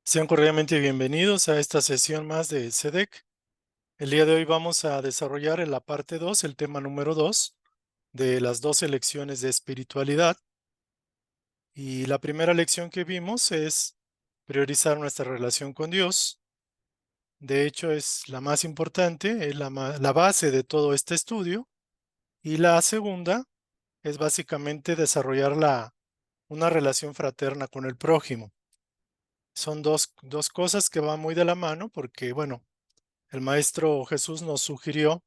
Sean cordialmente bienvenidos a esta sesión más de SEDEC. El día de hoy vamos a desarrollar en la parte 2, el tema número 2 de las 12 lecciones de espiritualidad. Y la primera lección que vimos es priorizar nuestra relación con Dios. De hecho, es la más importante, es la base de todo este estudio. Y la segunda es básicamente desarrollar una relación fraterna con el prójimo. Son dos cosas que van muy de la mano porque, bueno, el Maestro Jesús nos sugirió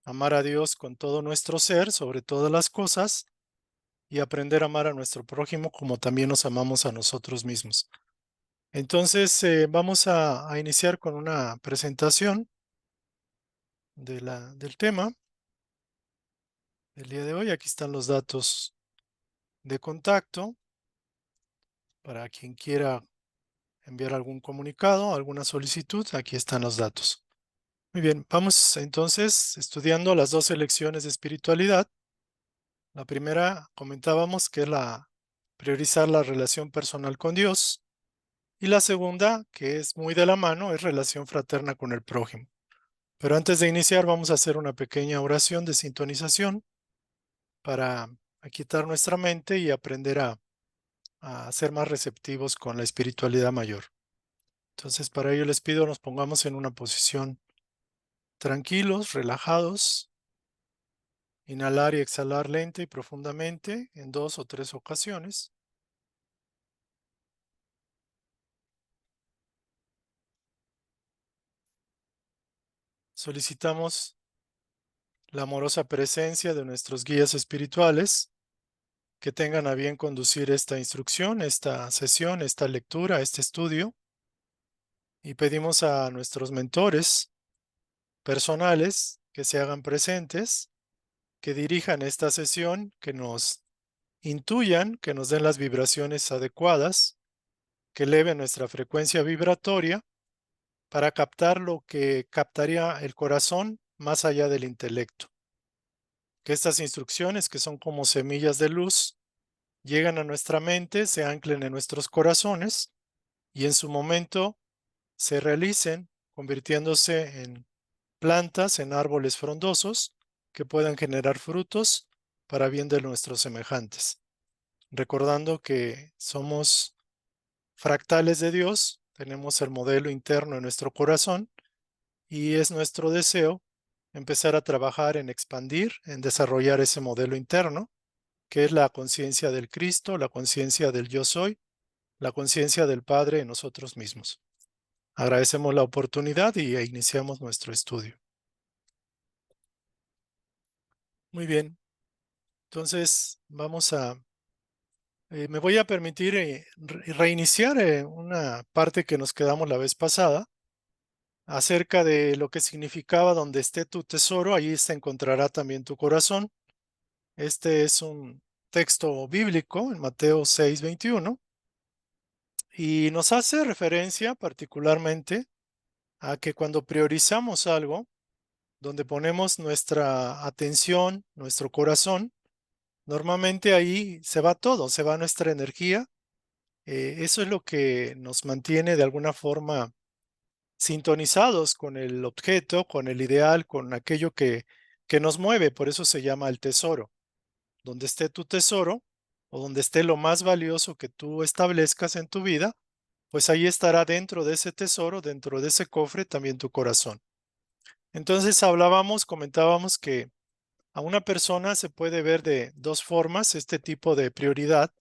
amar a Dios con todo nuestro ser, sobre todas las cosas, y aprender a amar a nuestro prójimo como también nos amamos a nosotros mismos. Entonces, vamos a iniciar con una presentación del tema del día de hoy. Aquí están los datos de contacto para quien quiera enviar algún comunicado, alguna solicitud. Aquí están los datos. Muy bien, vamos entonces estudiando las 12 lecciones de espiritualidad. La primera comentábamos que es priorizar la relación personal con Dios, y la segunda, que es muy de la mano, es relación fraterna con el prójimo. Pero antes de iniciar vamos a hacer una pequeña oración de sintonización para aquietar nuestra mente y aprender a ser más receptivos con la espiritualidad mayor. Entonces, para ello les pido nos pongamos en una posición tranquilos, relajados, inhalar y exhalar lenta y profundamente en 2 o 3 ocasiones. Solicitamos la amorosa presencia de nuestros guías espirituales que tengan a bien conducir esta instrucción, esta sesión, esta lectura, este estudio, y pedimos a nuestros mentores personales que se hagan presentes, que dirijan esta sesión, que nos intuyan, que nos den las vibraciones adecuadas, que eleven nuestra frecuencia vibratoria para captar lo que captaría el corazón más allá del intelecto. Que estas instrucciones, que son como semillas de luz, llegan a nuestra mente, se anclen en nuestros corazones y en su momento se realicen, convirtiéndose en plantas, en árboles frondosos que puedan generar frutos para bien de nuestros semejantes. Recordando que somos fractales de Dios, tenemos el modelo interno en nuestro corazón y es nuestro deseo empezar a trabajar en expandir, en desarrollar ese modelo interno, que es la conciencia del Cristo, la conciencia del yo soy, la conciencia del Padre en nosotros mismos. Agradecemos la oportunidad y iniciamos nuestro estudio. Muy bien, entonces me voy a permitir reiniciar una parte que nos quedamos la vez pasada acerca de lo que significaba donde esté tu tesoro, allí se encontrará también tu corazón. Este es un texto bíblico en Mateo 6:21 y nos hace referencia particularmente a que cuando priorizamos algo, donde ponemos nuestra atención, nuestro corazón, normalmente ahí se va todo, se va nuestra energía. Eso es lo que nos mantiene de alguna forma sintonizados con el objeto, con el ideal, con aquello que nos mueve. Por eso se llama el tesoro. Donde esté tu tesoro o donde esté lo más valioso que tú establezcas en tu vida, pues ahí estará dentro de ese tesoro, dentro de ese cofre, también tu corazón. Entonces comentábamos que a una persona se puede ver de dos formas este tipo de prioridad.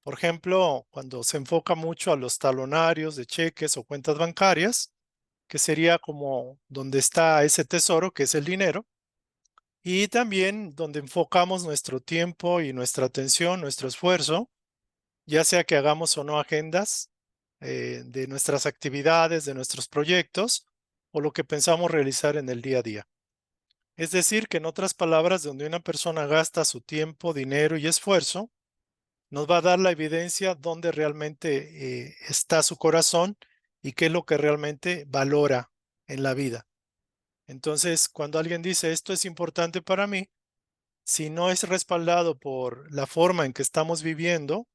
Por ejemplo, cuando se enfoca mucho a los talonarios de cheques o cuentas bancarias, que sería como donde está ese tesoro, que es el dinero, y también donde enfocamos nuestro tiempo y nuestra atención, nuestro esfuerzo, ya sea que hagamos o no agendas de nuestras actividades, de nuestros proyectos, o lo que pensamos realizar en el día a día. Es decir, que en otras palabras, donde una persona gasta su tiempo, dinero y esfuerzo, nos va a dar la evidencia dónde realmente está su corazón y qué es lo que realmente valora en la vida. Entonces, cuando alguien dice esto es importante para mí, si no es respaldado por la forma en que estamos viviendo,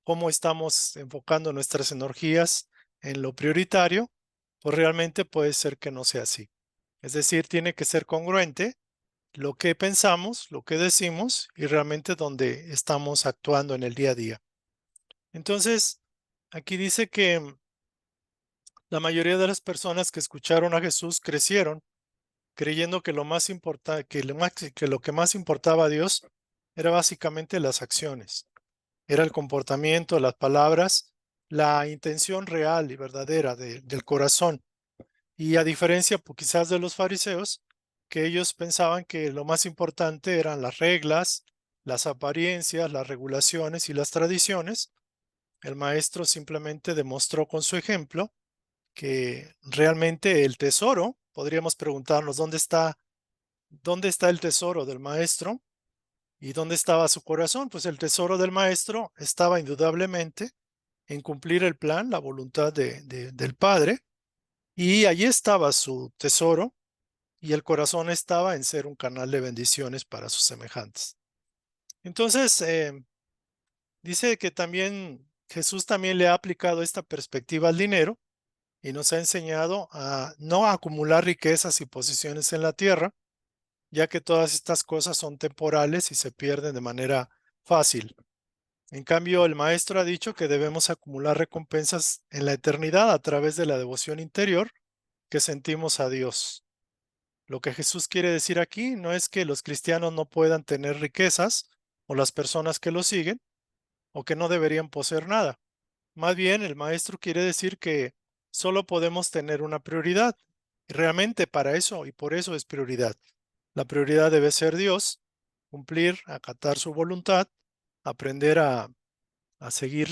cómo estamos enfocando nuestras energías en lo prioritario, pues realmente puede ser que no sea así. Es decir, tiene que ser congruente lo que pensamos, lo que decimos y realmente donde estamos actuando en el día a día. Entonces, aquí dice que la mayoría de las personas que escucharon a Jesús crecieron creyendo que lo más importa, que lo que más importaba a Dios era básicamente las acciones, era el comportamiento, las palabras, la intención real y verdadera del corazón. Y a diferencia, pues, quizás de los fariseos, que ellos pensaban que lo más importante eran las reglas, las apariencias, las regulaciones y las tradiciones, el maestro simplemente demostró con su ejemplo que realmente el tesoro, podríamos preguntarnos dónde está el tesoro del maestro y dónde estaba su corazón. Pues el tesoro del maestro estaba indudablemente en cumplir el plan, la voluntad del Padre, y allí estaba su tesoro y el corazón estaba en ser un canal de bendiciones para sus semejantes. Entonces, dice que también Jesús también le ha aplicado esta perspectiva al dinero y nos ha enseñado a no acumular riquezas y posiciones en la tierra, ya que todas estas cosas son temporales y se pierden de manera fácil. En cambio, el maestro ha dicho que debemos acumular recompensas en la eternidad a través de la devoción interior que sentimos a Dios. Lo que Jesús quiere decir aquí no es que los cristianos no puedan tener riquezas o las personas que lo siguen o que no deberían poseer nada. Más bien, el maestro quiere decir que solo podemos tener una prioridad. Y realmente para eso y por eso es prioridad. La prioridad debe ser Dios, cumplir, acatar su voluntad, aprender a seguir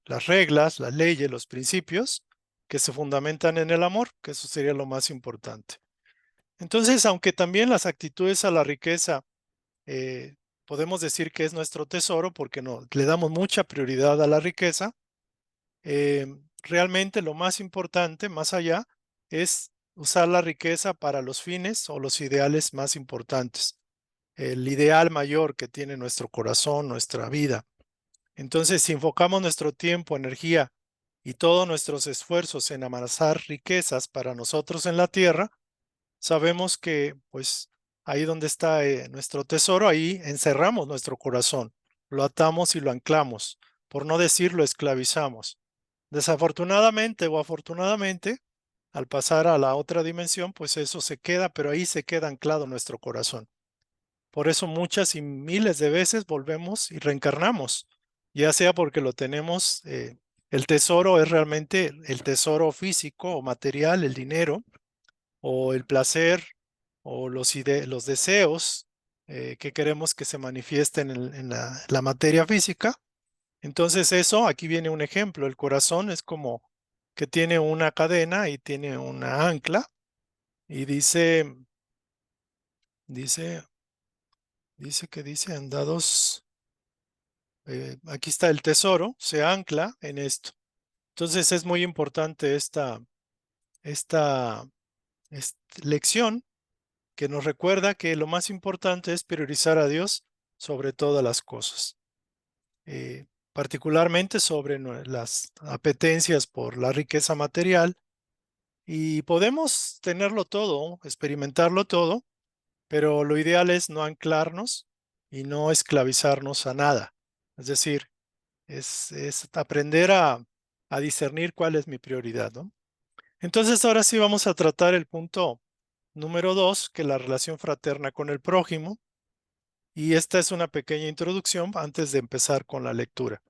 las reglas, las leyes, los principios que se fundamentan en el amor, que eso sería lo más importante. Entonces, aunque también las actitudes a la riqueza podemos decir que es nuestro tesoro porque no, le damos mucha prioridad a la riqueza, eh, realmente lo más importante, más allá, es usar la riqueza para los fines o los ideales más importantes, el ideal mayor que tiene nuestro corazón, nuestra vida. Entonces, si enfocamos nuestro tiempo, energía y todos nuestros esfuerzos en amasar riquezas para nosotros en la tierra, sabemos que pues ahí donde está nuestro tesoro, ahí encerramos nuestro corazón, lo atamos y lo anclamos, por no decir lo esclavizamos. Desafortunadamente o afortunadamente, al pasar a la otra dimensión, pues eso se queda, pero ahí se queda anclado nuestro corazón. Por eso muchas y miles de veces volvemos y reencarnamos, ya sea porque lo tenemos, el tesoro es realmente el tesoro físico o material, el dinero, o el placer, o los deseos que queremos que se manifiesten en la materia física. Entonces eso, aquí viene un ejemplo, el corazón es como que tiene una cadena y tiene una ancla y dice, dice andados, aquí está el tesoro, se ancla en esto. Entonces es muy importante esta, esta lección que nos recuerda que lo más importante es priorizar a Dios sobre todas las cosas, particularmente sobre las apetencias por la riqueza material. Y podemos tenerlo todo, experimentarlo todo, pero lo ideal es no anclarnos y no esclavizarnos a nada. Es decir, es aprender a discernir cuál es mi prioridad, ¿no? Entonces, ahora sí vamos a tratar el punto número 2, que es la relación fraterna con el prójimo. Y esta es una pequeña introducción antes de empezar con la lectura.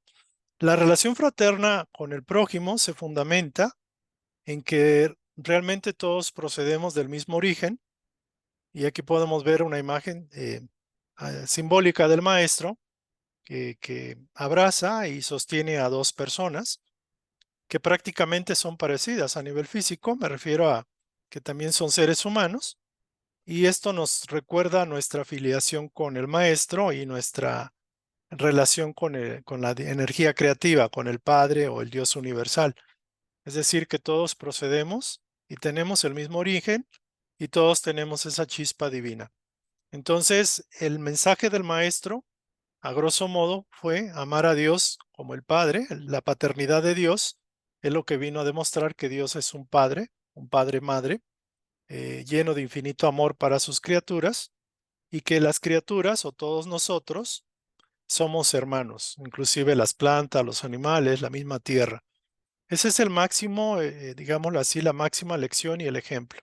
La relación fraterna con el prójimo se fundamenta en que realmente todos procedemos del mismo origen, y aquí podemos ver una imagen simbólica del maestro que abraza y sostiene a dos personas que prácticamente son parecidas a nivel físico, me refiero a que también son seres humanos, y esto nos recuerda nuestra afiliación con el maestro y nuestra relación con la energía creativa, con el Padre o el Dios universal. Es decir, que todos procedemos y tenemos el mismo origen y todos tenemos esa chispa divina. Entonces, el mensaje del maestro, a grosso modo, fue amar a Dios como el Padre, la paternidad de Dios, es lo que vino a demostrar que Dios es un padre madre, lleno de infinito amor para sus criaturas, y que las criaturas o todos nosotros somos hermanos, inclusive las plantas, los animales, la misma tierra. Ese es el máximo, digámoslo así, la máxima lección y el ejemplo.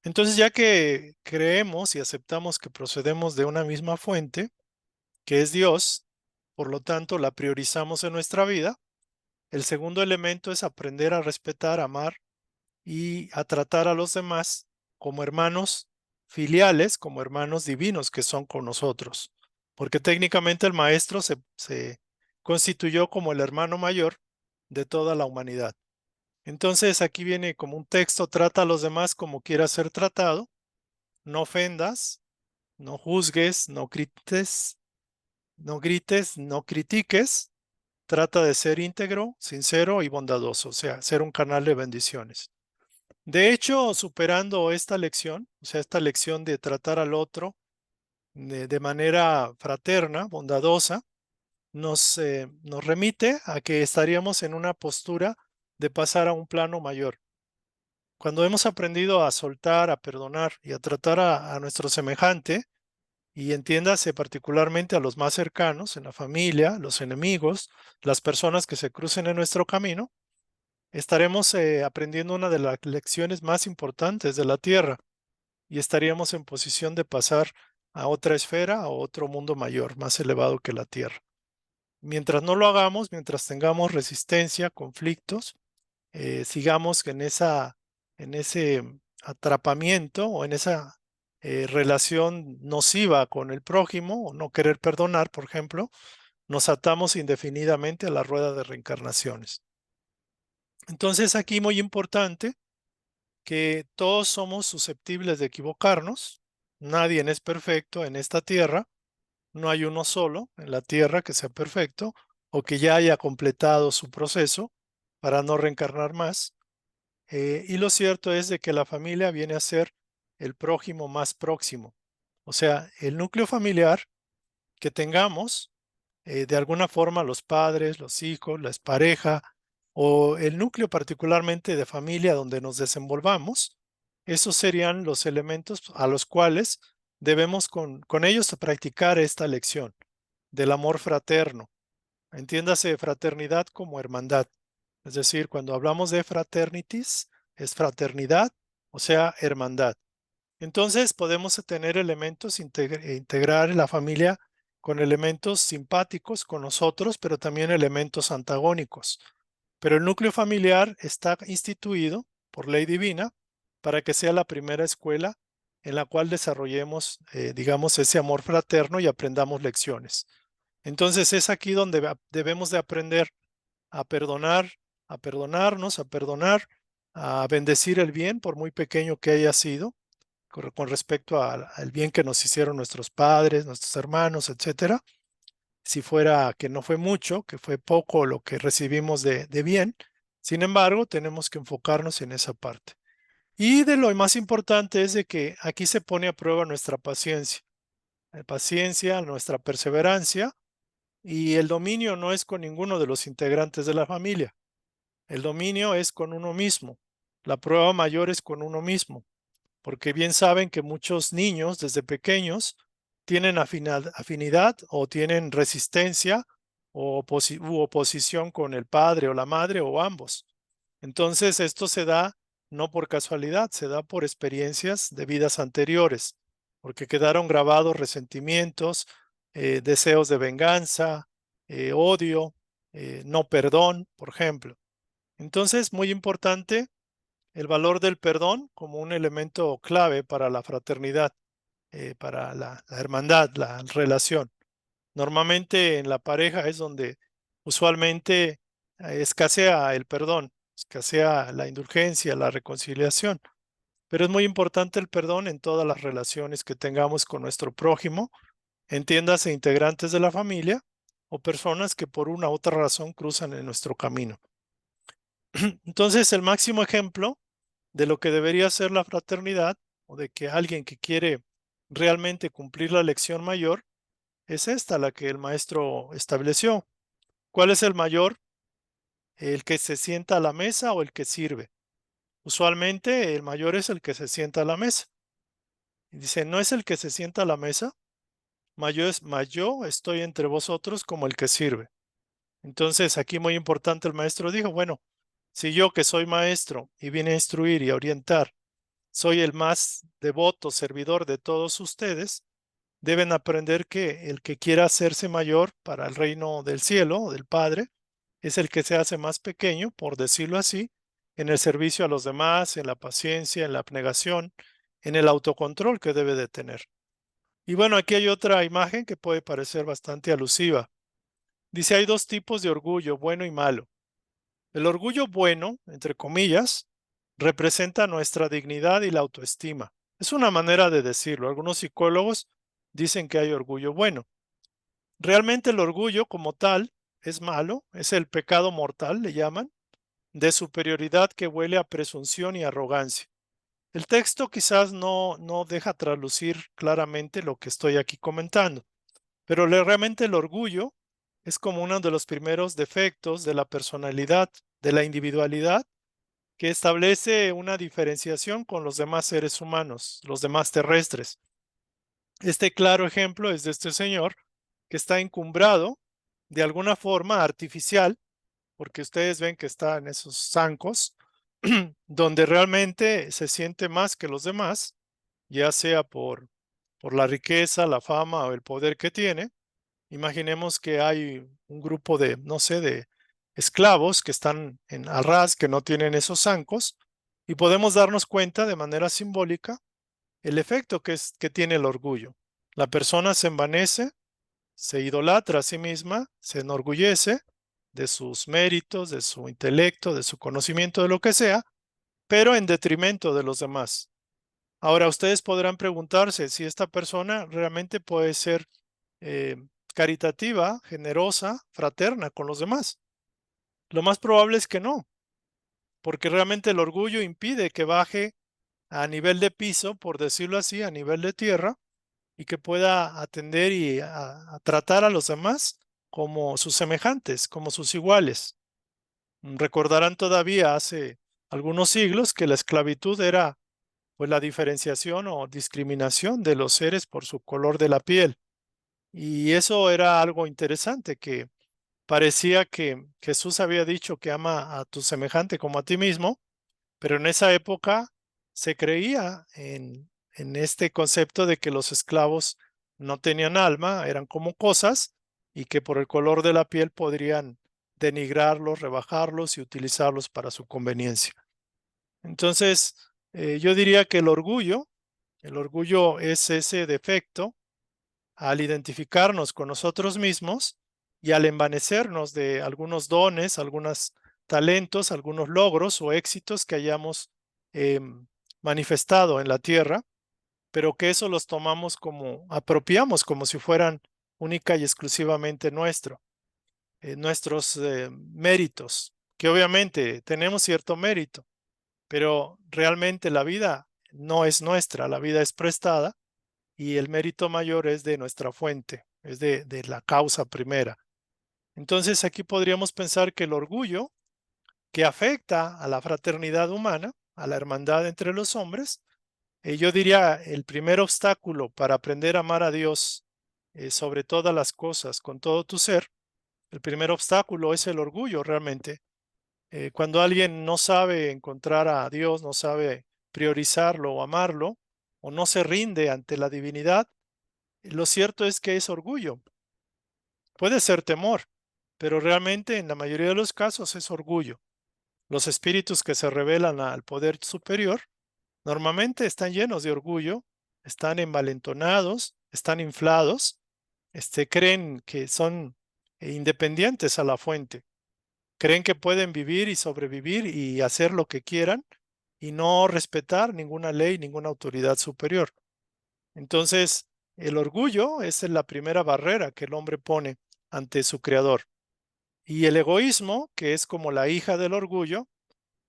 Entonces, ya que creemos y aceptamos que procedemos de una misma fuente, que es Dios, por lo tanto la priorizamos en nuestra vida, el segundo elemento es aprender a respetar, amar y a tratar a los demás como hermanos filiales, como hermanos divinos que son con nosotros. Porque técnicamente el maestro se constituyó como el hermano mayor de toda la humanidad. Entonces aquí viene como un texto: trata a los demás como quieras ser tratado, no ofendas, no juzgues, no grites, no critiques, trata de ser íntegro, sincero y bondadoso, o sea, ser un canal de bendiciones. De hecho, superando esta lección, o sea, esta lección de tratar al otro de manera fraterna, bondadosa, nos remite a que estaríamos en una postura de pasar a un plano mayor. Cuando hemos aprendido a soltar, a perdonar y a tratar a nuestro semejante, y entiéndase particularmente a los más cercanos, en la familia, los enemigos, las personas que se crucen en nuestro camino, estaremos aprendiendo una de las lecciones más importantes de la Tierra, y estaríamos en posición de pasar a otra esfera, a otro mundo mayor, más elevado que la Tierra. Mientras no lo hagamos, mientras tengamos resistencia, conflictos, sigamos en ese atrapamiento o en esa relación nociva con el prójimo, o no querer perdonar, por ejemplo, nos atamos indefinidamente a la rueda de reencarnaciones. Entonces aquí muy importante que todos somos susceptibles de equivocarnos, nadie es perfecto en esta tierra, no hay uno solo en la tierra que sea perfecto o que ya haya completado su proceso para no reencarnar más. Y lo cierto es de que la familia viene a ser el prójimo más próximo. O sea, el núcleo familiar que tengamos, de alguna forma los padres, los hijos, la pareja o el núcleo particularmente de familia donde nos desenvolvamos, esos serían los elementos a los cuales debemos con ellos practicar esta lección del amor fraterno. Entiéndase fraternidad como hermandad. Es decir, cuando hablamos de fraternities, es fraternidad, o sea, hermandad. Entonces podemos tener elementos, integrar la familia con elementos simpáticos con nosotros, pero también elementos antagónicos. Pero el núcleo familiar está instituido por ley divina para que sea la primera escuela en la cual desarrollemos, digamos, ese amor fraterno y aprendamos lecciones. Entonces es aquí donde debemos de aprender a perdonar, a perdonarnos, a perdonar, a bendecir el bien, por muy pequeño que haya sido, con respecto al bien que nos hicieron nuestros padres, nuestros hermanos, etcétera. Si fuera que no fue mucho, que fue poco lo que recibimos de bien, sin embargo, tenemos que enfocarnos en esa parte. Y de lo más importante es de que aquí se pone a prueba nuestra paciencia, nuestra perseverancia, y el dominio no es con ninguno de los integrantes de la familia. El dominio es con uno mismo. La prueba mayor es con uno mismo, porque bien saben que muchos niños desde pequeños tienen afinidad o tienen resistencia o u oposición con el padre o la madre o ambos. Entonces esto se da no por casualidad, se da por experiencias de vidas anteriores, porque quedaron grabados resentimientos, deseos de venganza, odio, no perdón, por ejemplo. Entonces, muy importante el valor del perdón como un elemento clave para la fraternidad, para la hermandad, la relación. Normalmente en la pareja es donde usualmente escasea el perdón, escasea la indulgencia, la reconciliación, pero es muy importante el perdón en todas las relaciones que tengamos con nuestro prójimo, entiéndase integrantes de la familia o personas que por una u otra razón cruzan en nuestro camino. Entonces, el máximo ejemplo de lo que debería ser la fraternidad, o de que alguien que quiere realmente cumplir la lección mayor, es esta la que el maestro estableció. ¿Cuál es el mayor? ¿El que se sienta a la mesa o el que sirve? Usualmente el mayor es el que se sienta a la mesa. Y dice, no es el que se sienta a la mesa, mas yo estoy entre vosotros como el que sirve. Entonces, aquí muy importante, el maestro dijo, bueno, si yo que soy maestro y vine a instruir y a orientar, soy el más devoto servidor de todos ustedes, deben aprender que el que quiera hacerse mayor para el reino del cielo, del Padre, es el que se hace más pequeño, por decirlo así, en el servicio a los demás, en la paciencia, en la abnegación, en el autocontrol que debe de tener. Y bueno, aquí hay otra imagen que puede parecer bastante alusiva. Dice, hay dos tipos de orgullo, bueno y malo. El orgullo bueno, entre comillas, representa nuestra dignidad y la autoestima. Es una manera de decirlo. Algunos psicólogos dicen que hay orgullo bueno. Realmente el orgullo como tal es malo, es el pecado mortal, le llaman, de superioridad que huele a presunción y arrogancia. El texto quizás no deja traslucir claramente lo que estoy aquí comentando, pero realmente el orgullo es como uno de los primeros defectos de la personalidad, de la individualidad, que establece una diferenciación con los demás seres humanos, los demás terrestres. Este claro ejemplo es de este señor que está encumbrado de alguna forma artificial, porque ustedes ven que está en esos zancos, donde realmente se siente más que los demás, ya sea por la riqueza, la fama o el poder que tiene. Imaginemos que hay un grupo de, no sé, de esclavos que están en al ras, que no tienen esos zancos, y podemos darnos cuenta de manera simbólica el efecto que tiene el orgullo. La persona se envanece, se idolatra a sí misma, se enorgullece de sus méritos, de su intelecto, de su conocimiento, de lo que sea, pero en detrimento de los demás. Ahora, ustedes podrán preguntarse si esta persona realmente puede ser eh, caritativa, generosa, fraterna con los demás. Lo más probable es que no, porque realmente el orgullo impide que baje a nivel de piso, por decirlo así, a nivel de tierra, y que pueda atender y a tratar a los demás como sus semejantes, como sus iguales. Recordarán todavía hace algunos siglos que la esclavitud era pues la diferenciación o discriminación de los seres por su color de la piel. Y eso era algo interesante, que parecía que Jesús había dicho que ama a tu semejante como a ti mismo, pero en esa época se creía en este concepto de que los esclavos no tenían alma, eran como cosas, y que por el color de la piel podrían denigrarlos, rebajarlos y utilizarlos para su conveniencia. Entonces, yo diría que el orgullo es ese defecto al identificarnos con nosotros mismos y al envanecernos de algunos dones, algunos talentos, algunos logros o éxitos que hayamos manifestado en la tierra, pero que eso los tomamos como, apropiamos como si fueran única y exclusivamente nuestros méritos, que obviamente tenemos cierto mérito, pero realmente la vida no es nuestra, la vida es prestada y el mérito mayor es de nuestra fuente, es de la causa primera. Entonces aquí podríamos pensar que el orgullo que afecta a la fraternidad humana, a la hermandad entre los hombres, yo diría el primer obstáculo para aprender a amar a Dios sobre todas las cosas, con todo tu ser, el primer obstáculo es el orgullo realmente. Cuando alguien no sabe encontrar a Dios, no sabe priorizarlo o amarlo, o no se rinde ante la divinidad, lo cierto es que es orgullo. Puede ser temor, pero realmente en la mayoría de los casos es orgullo. Los espíritus que se revelan al poder superior normalmente están llenos de orgullo, están envalentonados, están inflados, creen que son independientes a la fuente, creen que pueden vivir y sobrevivir y hacer lo que quieran y no respetar ninguna ley, ninguna autoridad superior. Entonces, el orgullo es la primera barrera que el hombre pone ante su creador. Y el egoísmo, que es como la hija del orgullo,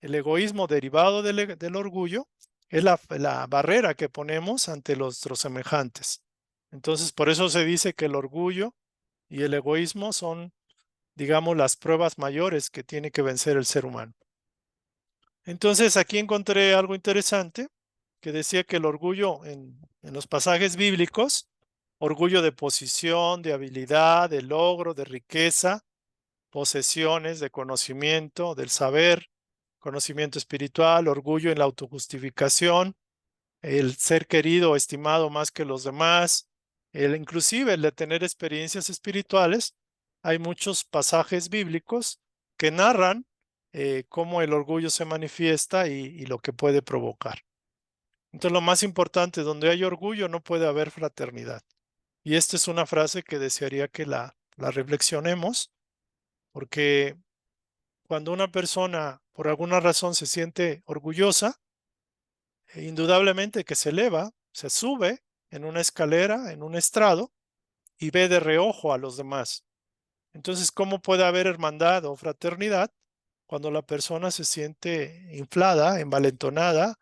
el egoísmo derivado del orgullo, es la barrera que ponemos ante nuestros semejantes. Entonces, por eso se dice que el orgullo y el egoísmo son digamos, las pruebas mayores que tiene que vencer el ser humano. Entonces aquí encontré algo interesante que decía que el orgullo en los pasajes bíblicos, orgullo de posición, de habilidad, de logro, de riqueza, posesiones, de conocimiento, del saber, conocimiento espiritual, orgullo en la autojustificación, el ser querido o estimado más que los demás, inclusive el de tener experiencias espirituales. Hay muchos pasajes bíblicos que narran cómo el orgullo se manifiesta y lo que puede provocar. Entonces, lo más importante, donde hay orgullo no puede haber fraternidad. Y esta es una frase que desearía que la reflexionemos, porque cuando una persona por alguna razón se siente orgullosa, indudablemente que se eleva, se sube en una escalera, en un estrado, y ve de reojo a los demás. Entonces, ¿cómo puede haber hermandad o fraternidad cuando la persona se siente inflada, envalentonada,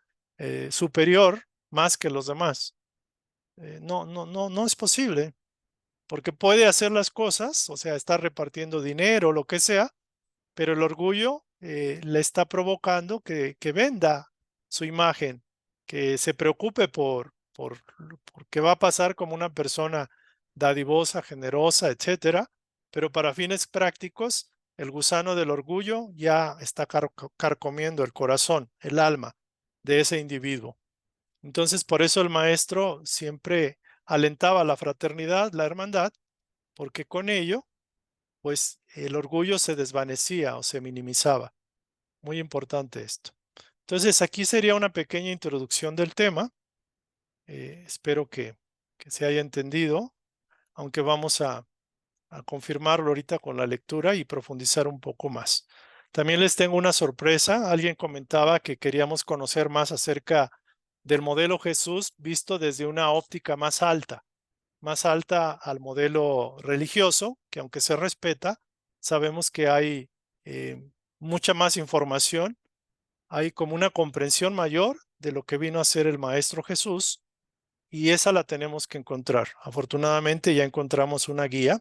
superior más que los demás? No es posible, porque puede hacer las cosas, o sea, está repartiendo dinero, lo que sea, pero el orgullo le está provocando que venda su imagen, que se preocupe por qué va a pasar como una persona dadivosa, generosa, etcétera, pero para fines prácticos, el gusano del orgullo ya está carcomiendo el corazón, el alma de ese individuo. Entonces, por eso el maestro siempre alentaba la fraternidad, la hermandad, porque con ello pues el orgullo se desvanecía o se minimizaba. Muy importante esto. Entonces, aquí sería una pequeña introducción del tema. Espero que se haya entendido, aunque vamos a confirmarlo ahorita con la lectura y profundizar un poco más. También les tengo una sorpresa. Alguien comentaba que queríamos conocer más acerca del modelo Jesús visto desde una óptica más alta al modelo religioso, que aunque se respeta, sabemos que hay eh, mucha más información, hay como una comprensión mayor de lo que vino a ser el Maestro Jesús y esa la tenemos que encontrar. Afortunadamente ya encontramos una guía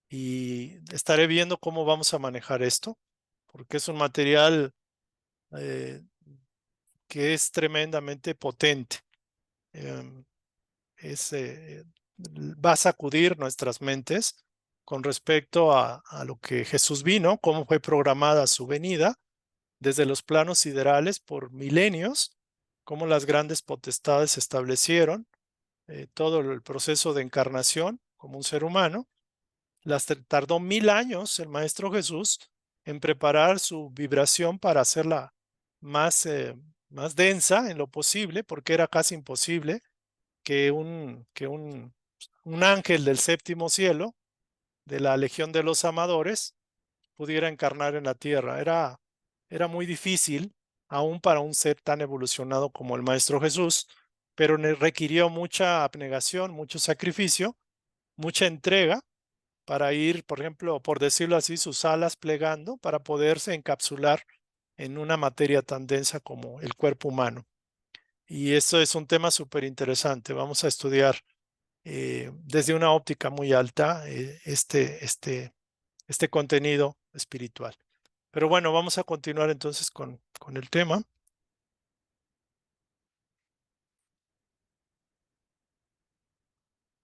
y estaré viendo cómo vamos a manejar esto, porque es un material eh, que es tremendamente potente. Eh, es, va a sacudir nuestras mentes con respecto a lo que Jesús vino, cómo fue programada su venida desde los planos siderales por milenios, cómo las grandes potestades se establecieron, todo el proceso de encarnación como un ser humano. Tardó 1000 años el Maestro Jesús en preparar su vibración para hacerla más, más densa en lo posible, porque era casi imposible que un ángel del séptimo cielo, de la Legión de los Amadores, pudiera encarnar en la tierra. Era muy difícil, aún para un ser tan evolucionado como el Maestro Jesús, pero requirió mucha abnegación, mucho sacrificio, mucha entrega para ir, por ejemplo, por decirlo así, sus alas plegando para poderse encapsular en una materia tan densa como el cuerpo humano. Y esto es un tema súper interesante. Vamos a estudiar desde una óptica muy alta este contenido espiritual. Pero bueno, vamos a continuar entonces con el tema.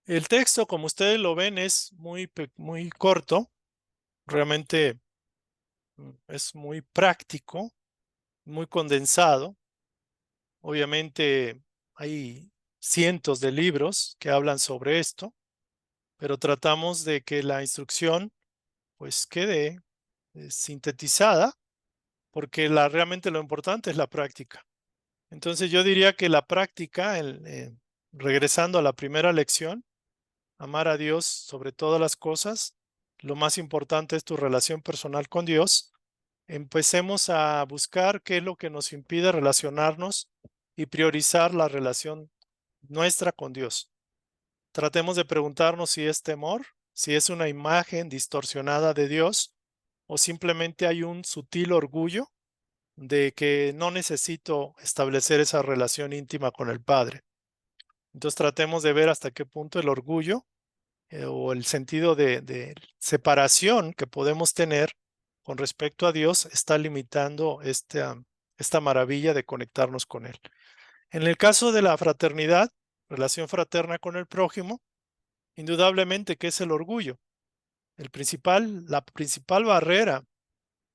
El texto, como ustedes lo ven, es muy corto, realmente es muy práctico, muy condensado. Obviamente hay cientos de libros que hablan sobre esto, pero tratamos de que la instrucción pues quede sintetizada, porque realmente lo importante es la práctica. Entonces yo diría que la práctica, regresando a la primera lección, amar a Dios sobre todas las cosas, lo más importante es tu relación personal con Dios. Empecemos a buscar qué es lo que nos impide relacionarnos y priorizar la relación nuestra con Dios. Tratemos de preguntarnos si es temor, si es una imagen distorsionada de Dios o simplemente hay un sutil orgullo de que no necesito establecer esa relación íntima con el Padre. Entonces tratemos de ver hasta qué punto el orgullo o el sentido de separación que podemos tener con respecto a Dios está limitando esta maravilla de conectarnos con Él. En el caso de la fraternidad, relación fraterna con el prójimo, indudablemente que es el orgullo. La principal barrera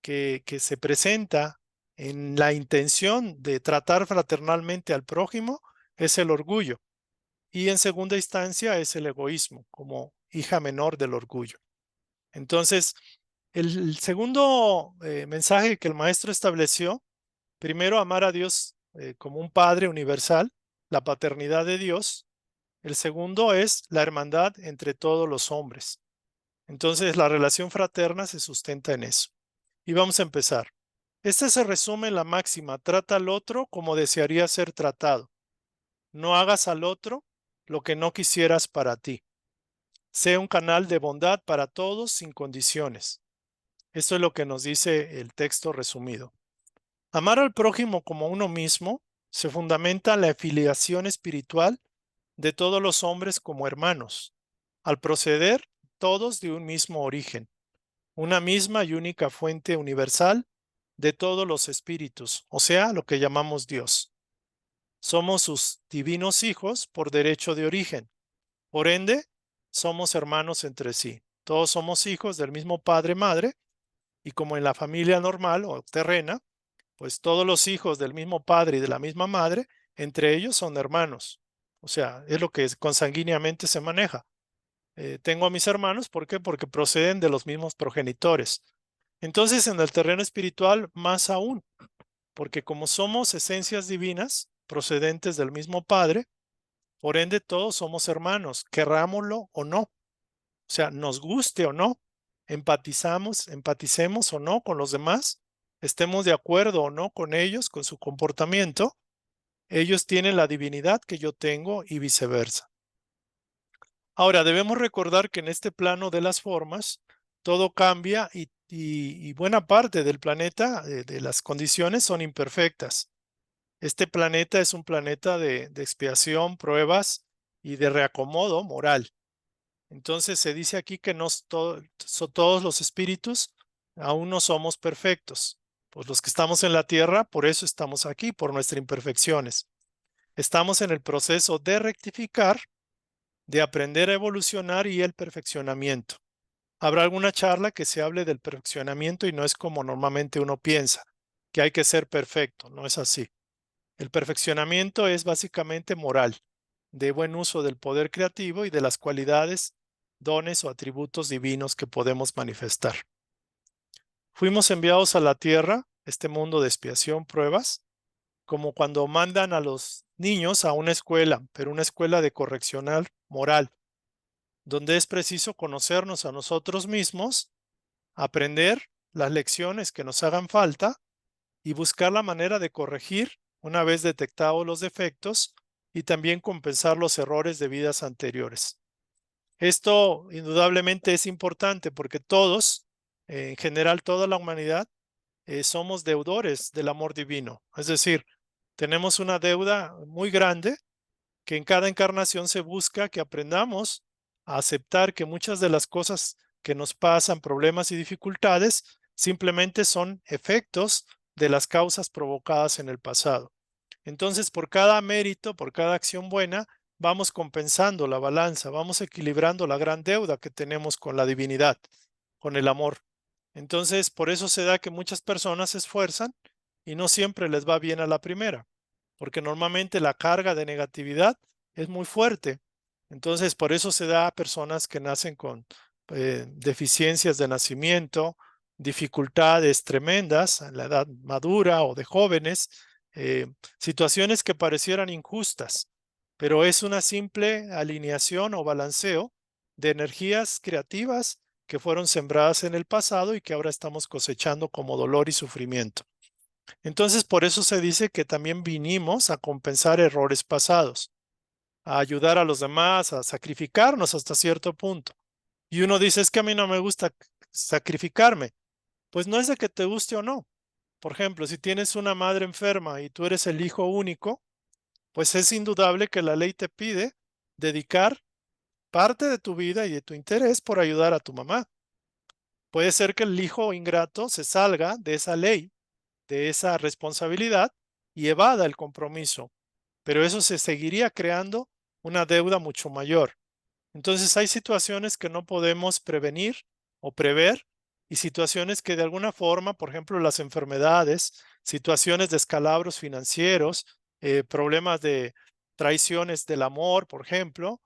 que se presenta en la intención de tratar fraternalmente al prójimo es el orgullo. Y en segunda instancia es el egoísmo, como hija menor del orgullo. Entonces, el segundo mensaje que el maestro estableció, primero amar a Dios como un Padre universal, la paternidad de Dios. El segundo es la hermandad entre todos los hombres. Entonces, la relación fraterna se sustenta en eso. Y vamos a empezar. Este se resume en la máxima: trata al otro como desearía ser tratado. No hagas al otro lo que no quisieras para ti. Sé un canal de bondad para todos sin condiciones. Esto es lo que nos dice el texto resumido. Amar al prójimo como uno mismo se fundamenta en la filiación espiritual de todos los hombres como hermanos, al proceder todos de un mismo origen, una misma y única fuente universal de todos los espíritus, o sea, lo que llamamos Dios. Somos sus divinos hijos por derecho de origen. Por ende, somos hermanos entre sí. Todos somos hijos del mismo padre, madre, y como en la familia normal o terrena, pues todos los hijos del mismo padre y de la misma madre, entre ellos son hermanos. O sea, es lo que consanguíneamente se maneja. Tengo a mis hermanos, ¿por qué? Porque proceden de los mismos progenitores. Entonces, en el terreno espiritual, más aún, porque como somos esencias divinas procedentes del mismo Padre, por ende todos somos hermanos, querrámoslo o no. O sea, nos guste o no, empaticemos o no con los demás, estemos de acuerdo o no con ellos, con su comportamiento, ellos tienen la divinidad que yo tengo y viceversa. Ahora, debemos recordar que en este plano de las formas, todo cambia y buena parte del planeta, de las condiciones, son imperfectas. Este planeta es un planeta de expiación, pruebas y de reacomodo moral. Entonces se dice aquí que todos los espíritus aún no somos perfectos. Pues los que estamos en la tierra, por eso estamos aquí, por nuestras imperfecciones. Estamos en el proceso de rectificar, de aprender a evolucionar y el perfeccionamiento. Habrá alguna charla que se hable del perfeccionamiento y no es como normalmente uno piensa, que hay que ser perfecto, no es así. El perfeccionamiento es básicamente moral, de buen uso del poder creativo y de las cualidades, dones o atributos divinos que podemos manifestar. Fuimos enviados a la tierra, este mundo de expiación, pruebas, como cuando mandan a los niños a una escuela, pero una escuela de correccional moral, donde es preciso conocernos a nosotros mismos, aprender las lecciones que nos hagan falta y buscar la manera de corregir una vez detectados los defectos y también compensar los errores de vidas anteriores. Esto indudablemente es importante porque todos, en general toda la humanidad, somos deudores del amor divino. Es decir, tenemos una deuda muy grande que en cada encarnación se busca que aprendamos a aceptar que muchas de las cosas que nos pasan, problemas y dificultades, simplemente son efectos de las causas provocadas en el pasado. Entonces, por cada mérito, por cada acción buena, vamos compensando la balanza, vamos equilibrando la gran deuda que tenemos con la divinidad, con el amor. Entonces, por eso se da que muchas personas se esfuerzan y no siempre les va bien a la primera, porque normalmente la carga de negatividad es muy fuerte. Entonces, por eso se da a personas que nacen con deficiencias de nacimiento, dificultades tremendas en la edad madura o de jóvenes, situaciones que parecieran injustas, pero es una simple alineación o balanceo de energías creativas que fueron sembradas en el pasado y que ahora estamos cosechando como dolor y sufrimiento. Entonces, por eso se dice que también vinimos a compensar errores pasados, a ayudar a los demás, a sacrificarnos hasta cierto punto. Y uno dice, es que a mí no me gusta sacrificarme. Pues no es de que te guste o no. Por ejemplo, si tienes una madre enferma y tú eres el hijo único, pues es indudable que la ley te pide dedicar parte de tu vida y de tu interés por ayudar a tu mamá. Puede ser que el hijo ingrato se salga de esa ley, de esa responsabilidad y evada el compromiso, pero eso se seguiría creando una deuda mucho mayor. Entonces hay situaciones que no podemos prevenir o prever y situaciones que de alguna forma, por ejemplo, las enfermedades, situaciones de escalabros financieros, problemas de traiciones del amor, por ejemplo,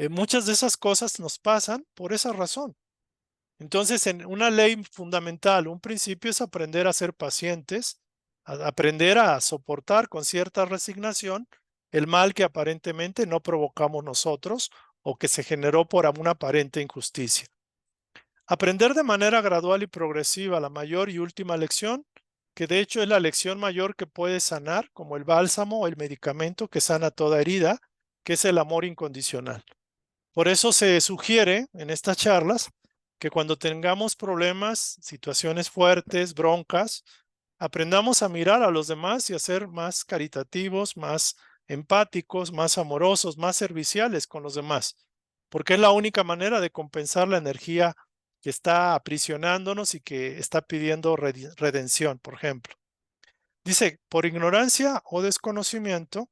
muchas de esas cosas nos pasan por esa razón. Entonces, en una ley fundamental, un principio es aprender a ser pacientes, aprender a soportar con cierta resignación el mal que aparentemente no provocamos nosotros o que se generó por una aparente injusticia. Aprender de manera gradual y progresiva la mayor y última lección, que de hecho es la lección mayor que puede sanar, como el bálsamo o el medicamento que sana toda herida, que es el amor incondicional. Por eso se sugiere en estas charlas que cuando tengamos problemas, situaciones fuertes, broncas, aprendamos a mirar a los demás y a ser más caritativos, más empáticos, más amorosos, más serviciales con los demás, porque es la única manera de compensar la energía que está aprisionándonos y que está pidiendo redención, por ejemplo. Dice, por ignorancia o desconocimiento,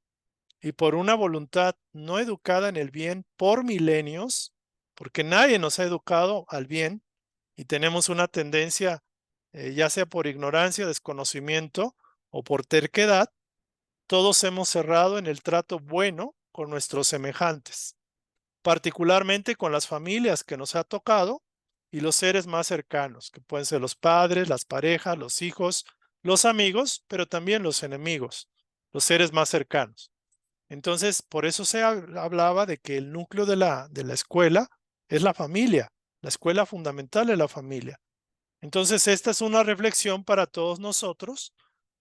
y por una voluntad no educada en el bien por milenios, porque nadie nos ha educado al bien y tenemos una tendencia, ya sea por ignorancia, desconocimiento o por terquedad, todos hemos cerrado en el trato bueno con nuestros semejantes, particularmente con las familias que nos ha tocado y los seres más cercanos, que pueden ser los padres, las parejas, los hijos, los amigos, pero también los enemigos, los seres más cercanos. Entonces, por eso se hablaba de que el núcleo de la escuela es la familia, la escuela fundamental es la familia. Entonces, esta es una reflexión para todos nosotros,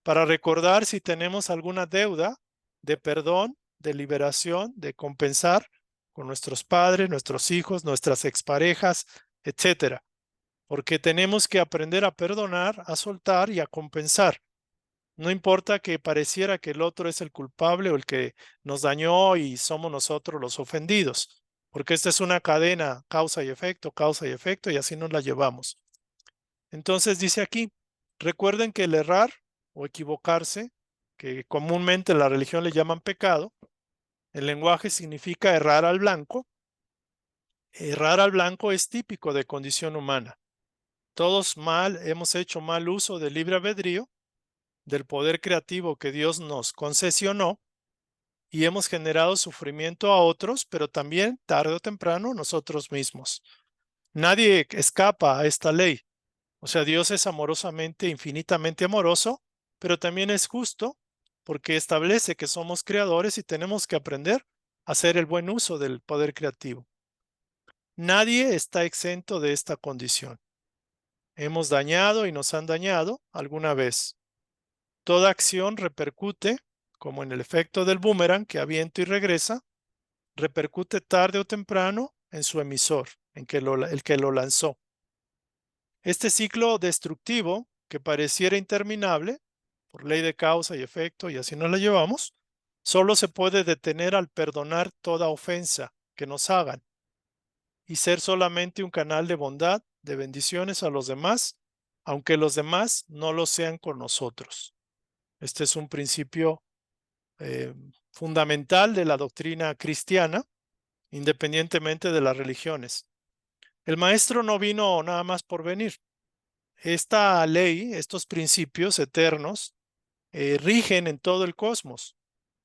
para recordar si tenemos alguna deuda de perdón, de liberación, de compensar con nuestros padres, nuestros hijos, nuestras exparejas, etcétera. Porque tenemos que aprender a perdonar, a soltar y a compensar. No importa que pareciera que el otro es el culpable o el que nos dañó y somos nosotros los ofendidos, porque esta es una cadena causa y efecto, y así nos la llevamos. Entonces dice aquí, recuerden que el errar o equivocarse, que comúnmente en la religión le llaman pecado, el lenguaje significa errar al blanco. Errar al blanco es típico de condición humana. Todos hemos hecho mal uso del libre albedrío, del poder creativo que Dios nos concesionó y hemos generado sufrimiento a otros, pero también tarde o temprano nosotros mismos. Nadie escapa a esta ley. O sea, Dios es amorosamente, infinitamente amoroso, pero también es justo porque establece que somos creadores y tenemos que aprender a hacer el buen uso del poder creativo. Nadie está exento de esta condición. Hemos dañado y nos han dañado alguna vez. Toda acción repercute, como en el efecto del boomerang que avienta y regresa, repercute tarde o temprano en su emisor, en el que lo lanzó. Este ciclo destructivo, que pareciera interminable, por ley de causa y efecto, y así nos la llevamos, solo se puede detener al perdonar toda ofensa que nos hagan y ser solamente un canal de bondad, de bendiciones a los demás, aunque los demás no lo sean con nosotros. Este es un principio fundamental de la doctrina cristiana, independientemente de las religiones. El maestro no vino nada más por venir. Esta ley, estos principios eternos, rigen en todo el cosmos,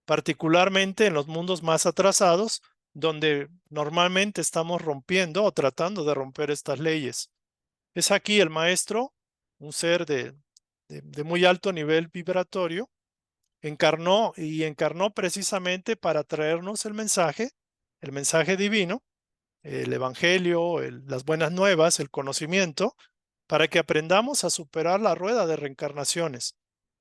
particularmente en los mundos más atrasados, donde normalmente estamos rompiendo o tratando de romper estas leyes. Es aquí el maestro, un ser de muy alto nivel vibratorio, encarnó precisamente para traernos el mensaje divino, el evangelio, las buenas nuevas, el conocimiento, para que aprendamos a superar la rueda de reencarnaciones,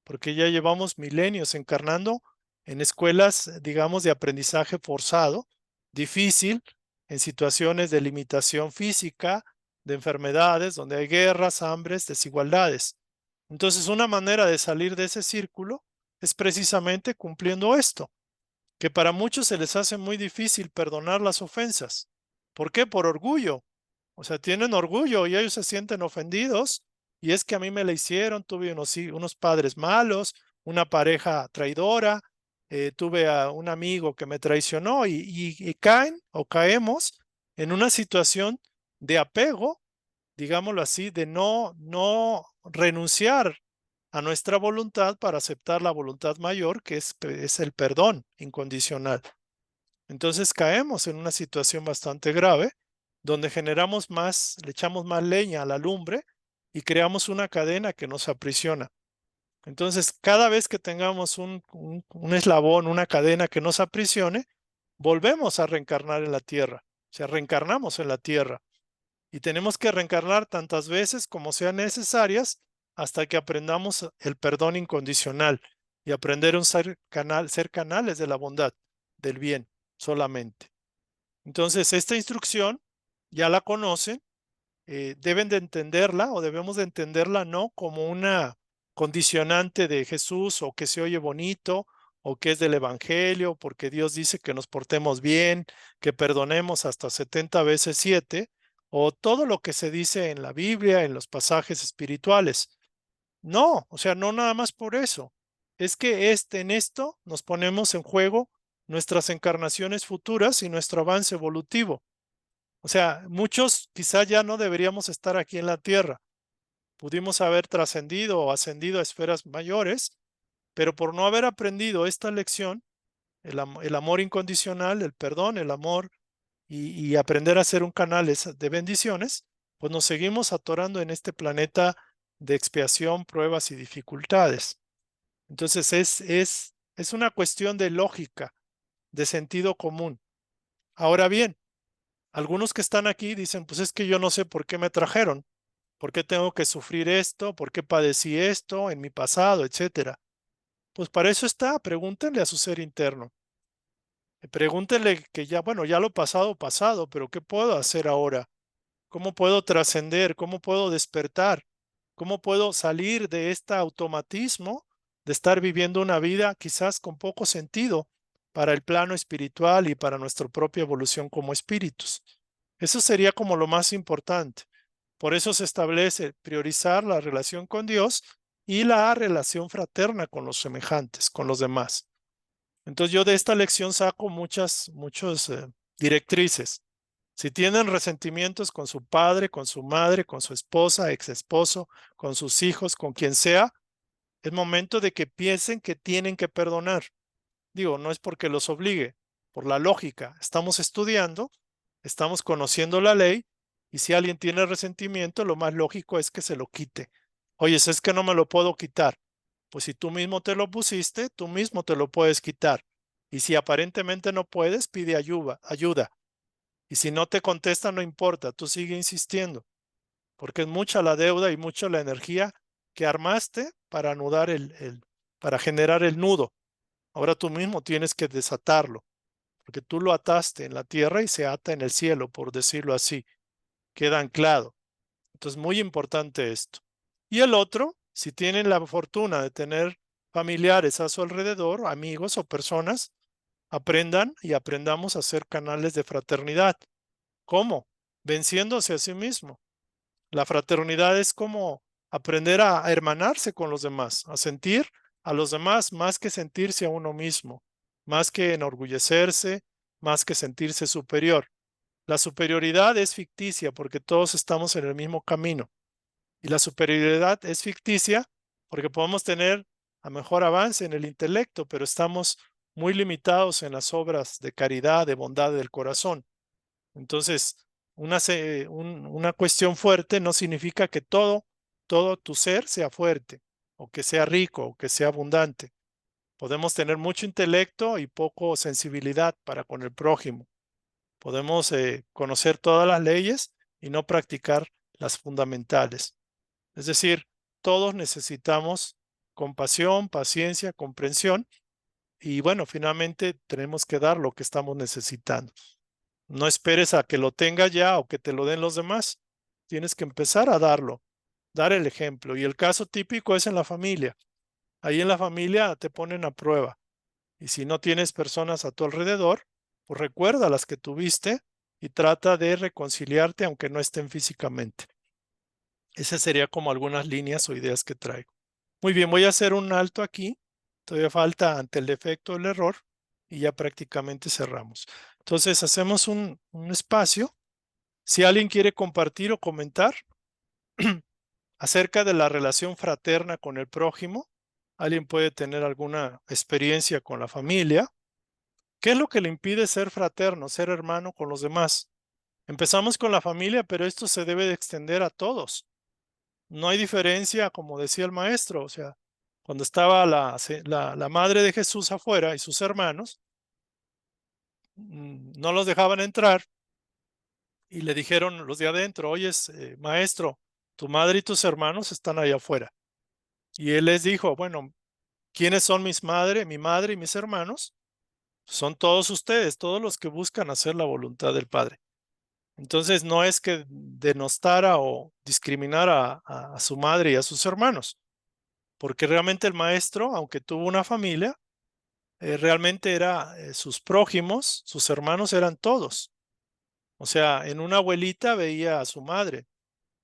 porque ya llevamos milenios encarnando en escuelas, digamos, de aprendizaje forzado, difícil, en situaciones de limitación física, de enfermedades, donde hay guerras, hambres, desigualdades. Entonces, una manera de salir de ese círculo es precisamente cumpliendo esto, que para muchos se les hace muy difícil perdonar las ofensas, ¿Por qué? Por orgullo. O sea, tienen orgullo y ellos se sienten ofendidos. Y es que a mí me la hicieron, tuve unos padres malos, una pareja traidora, tuve a un amigo que me traicionó y caen o caemos en una situación de apego, digámoslo así, de no renunciar a nuestra voluntad para aceptar la voluntad mayor, que es el perdón incondicional. Entonces caemos en una situación bastante grave donde generamos más, le echamos más leña a la lumbre y creamos una cadena que nos aprisiona. Entonces, cada vez que tengamos un eslabón, una cadena que nos aprisione, volvemos a reencarnar en la tierra. O sea, reencarnamos en la tierra y tenemos que reencarnar tantas veces como sean necesarias hasta que aprendamos el perdón incondicional y aprender a ser canales de la bondad, del bien solamente. Entonces, esta instrucción ya la conocen, deben de entenderla o debemos de entenderla no como una condicionante de Jesús o que se oye bonito o que es del Evangelio, porque Dios dice que nos portemos bien, que perdonemos hasta 70 veces 7, o todo lo que se dice en la Biblia, en los pasajes espirituales. No, o sea, no nada más por eso. Es que en esto nos ponemos en juego nuestras encarnaciones futuras y nuestro avance evolutivo. O sea, muchos quizá ya no deberíamos estar aquí en la Tierra. Pudimos haber trascendido o ascendido a esferas mayores, pero por no haber aprendido esta lección, el amor incondicional, el perdón, el amor y aprender a ser un canal de bendiciones, pues nos seguimos atorando en este planeta de expiación, pruebas y dificultades. Entonces es una cuestión de lógica, de sentido común. Ahora bien, algunos que están aquí dicen, pues es que yo no sé por qué me trajeron, por qué tengo que sufrir esto, por qué padecí esto en mi pasado, etcétera. Pues para eso está, pregúntenle a su ser interno. Pregúntenle que ya, bueno, ya lo pasado, pasado, pero ¿qué puedo hacer ahora? ¿Cómo puedo trascender? ¿Cómo puedo despertar? ¿Cómo puedo salir de este automatismo de estar viviendo una vida quizás con poco sentido para el plano espiritual y para nuestra propia evolución como espíritus? Eso sería como lo más importante. Por eso se establece priorizar la relación con Dios y la relación fraterna con los semejantes, con los demás. Entonces yo de esta lección saco muchas directrices. Si tienen resentimientos con su padre, con su madre, con su esposa, ex esposo, con sus hijos, con quien sea, es momento de que piensen que tienen que perdonar. Digo, no es porque los obligue, por la lógica. Estamos estudiando, estamos conociendo la ley y si alguien tiene resentimiento, lo más lógico es que se lo quite. Oye, es que no me lo puedo quitar. Pues si tú mismo te lo pusiste, tú mismo te lo puedes quitar. Y si aparentemente no puedes, pide ayuda. Y si no te contesta, no importa, tú sigue insistiendo, porque es mucha la deuda y mucha la energía que armaste para anudar para generar el nudo. Ahora tú mismo tienes que desatarlo, porque tú lo ataste en la tierra y se ata en el cielo, por decirlo así, queda anclado. Entonces, muy importante esto. Y el otro, si tienen la fortuna de tener familiares a su alrededor, amigos o personas, aprendan y aprendamos a ser canales de fraternidad. ¿Cómo? Venciéndose a sí mismo. La fraternidad es como aprender a hermanarse con los demás, a sentir a los demás más que sentirse a uno mismo, más que enorgullecerse, más que sentirse superior. La superioridad es ficticia porque todos estamos en el mismo camino. Y la superioridad es ficticia porque podemos tener a mejor avance en el intelecto, pero estamos muy limitados en las obras de caridad, de bondad del corazón. Entonces, una cuestión fuerte no significa que todo tu ser sea fuerte, o que sea rico, o que sea abundante. Podemos tener mucho intelecto y poco sensibilidad para con el prójimo. Podemos conocer todas las leyes y no practicar las fundamentales. Es decir, todos necesitamos compasión, paciencia, comprensión y bueno, finalmente tenemos que dar lo que estamos necesitando. No esperes a que lo tenga ya o que te lo den los demás. Tienes que empezar a darlo, dar el ejemplo. Y el caso típico es en la familia. Ahí en la familia te ponen a prueba. Y si no tienes personas a tu alrededor, pues recuerda las que tuviste y trata de reconciliarte aunque no estén físicamente. Esas serían como algunas líneas o ideas que traigo. Muy bien, voy a hacer un alto aquí. Todavía falta ante el defecto el error y ya prácticamente cerramos. Entonces hacemos un espacio. Si alguien quiere compartir o comentar acerca de la relación fraterna con el prójimo, alguien puede tener alguna experiencia con la familia. ¿Qué es lo que le impide ser fraterno, ser hermano con los demás? Empezamos con la familia, pero esto se debe de extender a todos. No hay diferencia, como decía el maestro, o sea, cuando estaba la madre de Jesús afuera y sus hermanos, no los dejaban entrar y le dijeron los de adentro, oye, maestro, tu madre y tus hermanos están allá afuera. Y él les dijo, bueno, ¿quiénes son mi madre y mis hermanos? Son todos ustedes, todos los que buscan hacer la voluntad del Padre. Entonces no es que denostara o discriminara a su madre y a sus hermanos, porque realmente el maestro, aunque tuvo una familia, realmente era sus prójimos, sus hermanos eran todos. O sea, en una abuelita veía a su madre,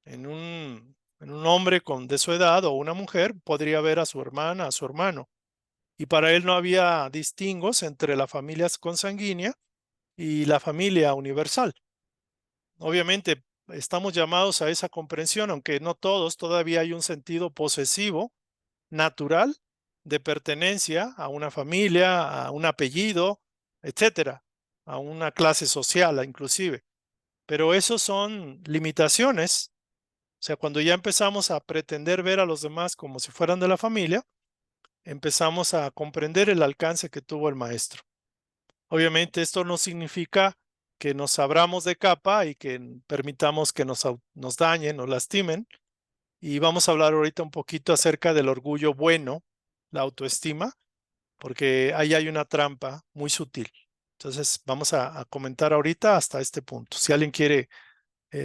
en un hombre de su edad o una mujer podría ver a su hermana, a su hermano. Y para él no había distingos entre la familia consanguínea y la familia universal. Obviamente estamos llamados a esa comprensión, aunque no todos, todavía hay un sentido posesivo, natural, de pertenencia a una familia, a un apellido, etcétera, a una clase social inclusive. Pero esos son limitaciones. O sea, cuando ya empezamos a pretender ver a los demás como si fueran de la familia, empezamos a comprender el alcance que tuvo el maestro. Obviamente esto no significa que nos abramos de capa y que permitamos que nos dañen o lastimen. Y vamos a hablar ahorita un poquito acerca del orgullo bueno, la autoestima, porque ahí hay una trampa muy sutil. Entonces vamos a comentar ahorita hasta este punto. Si alguien quiere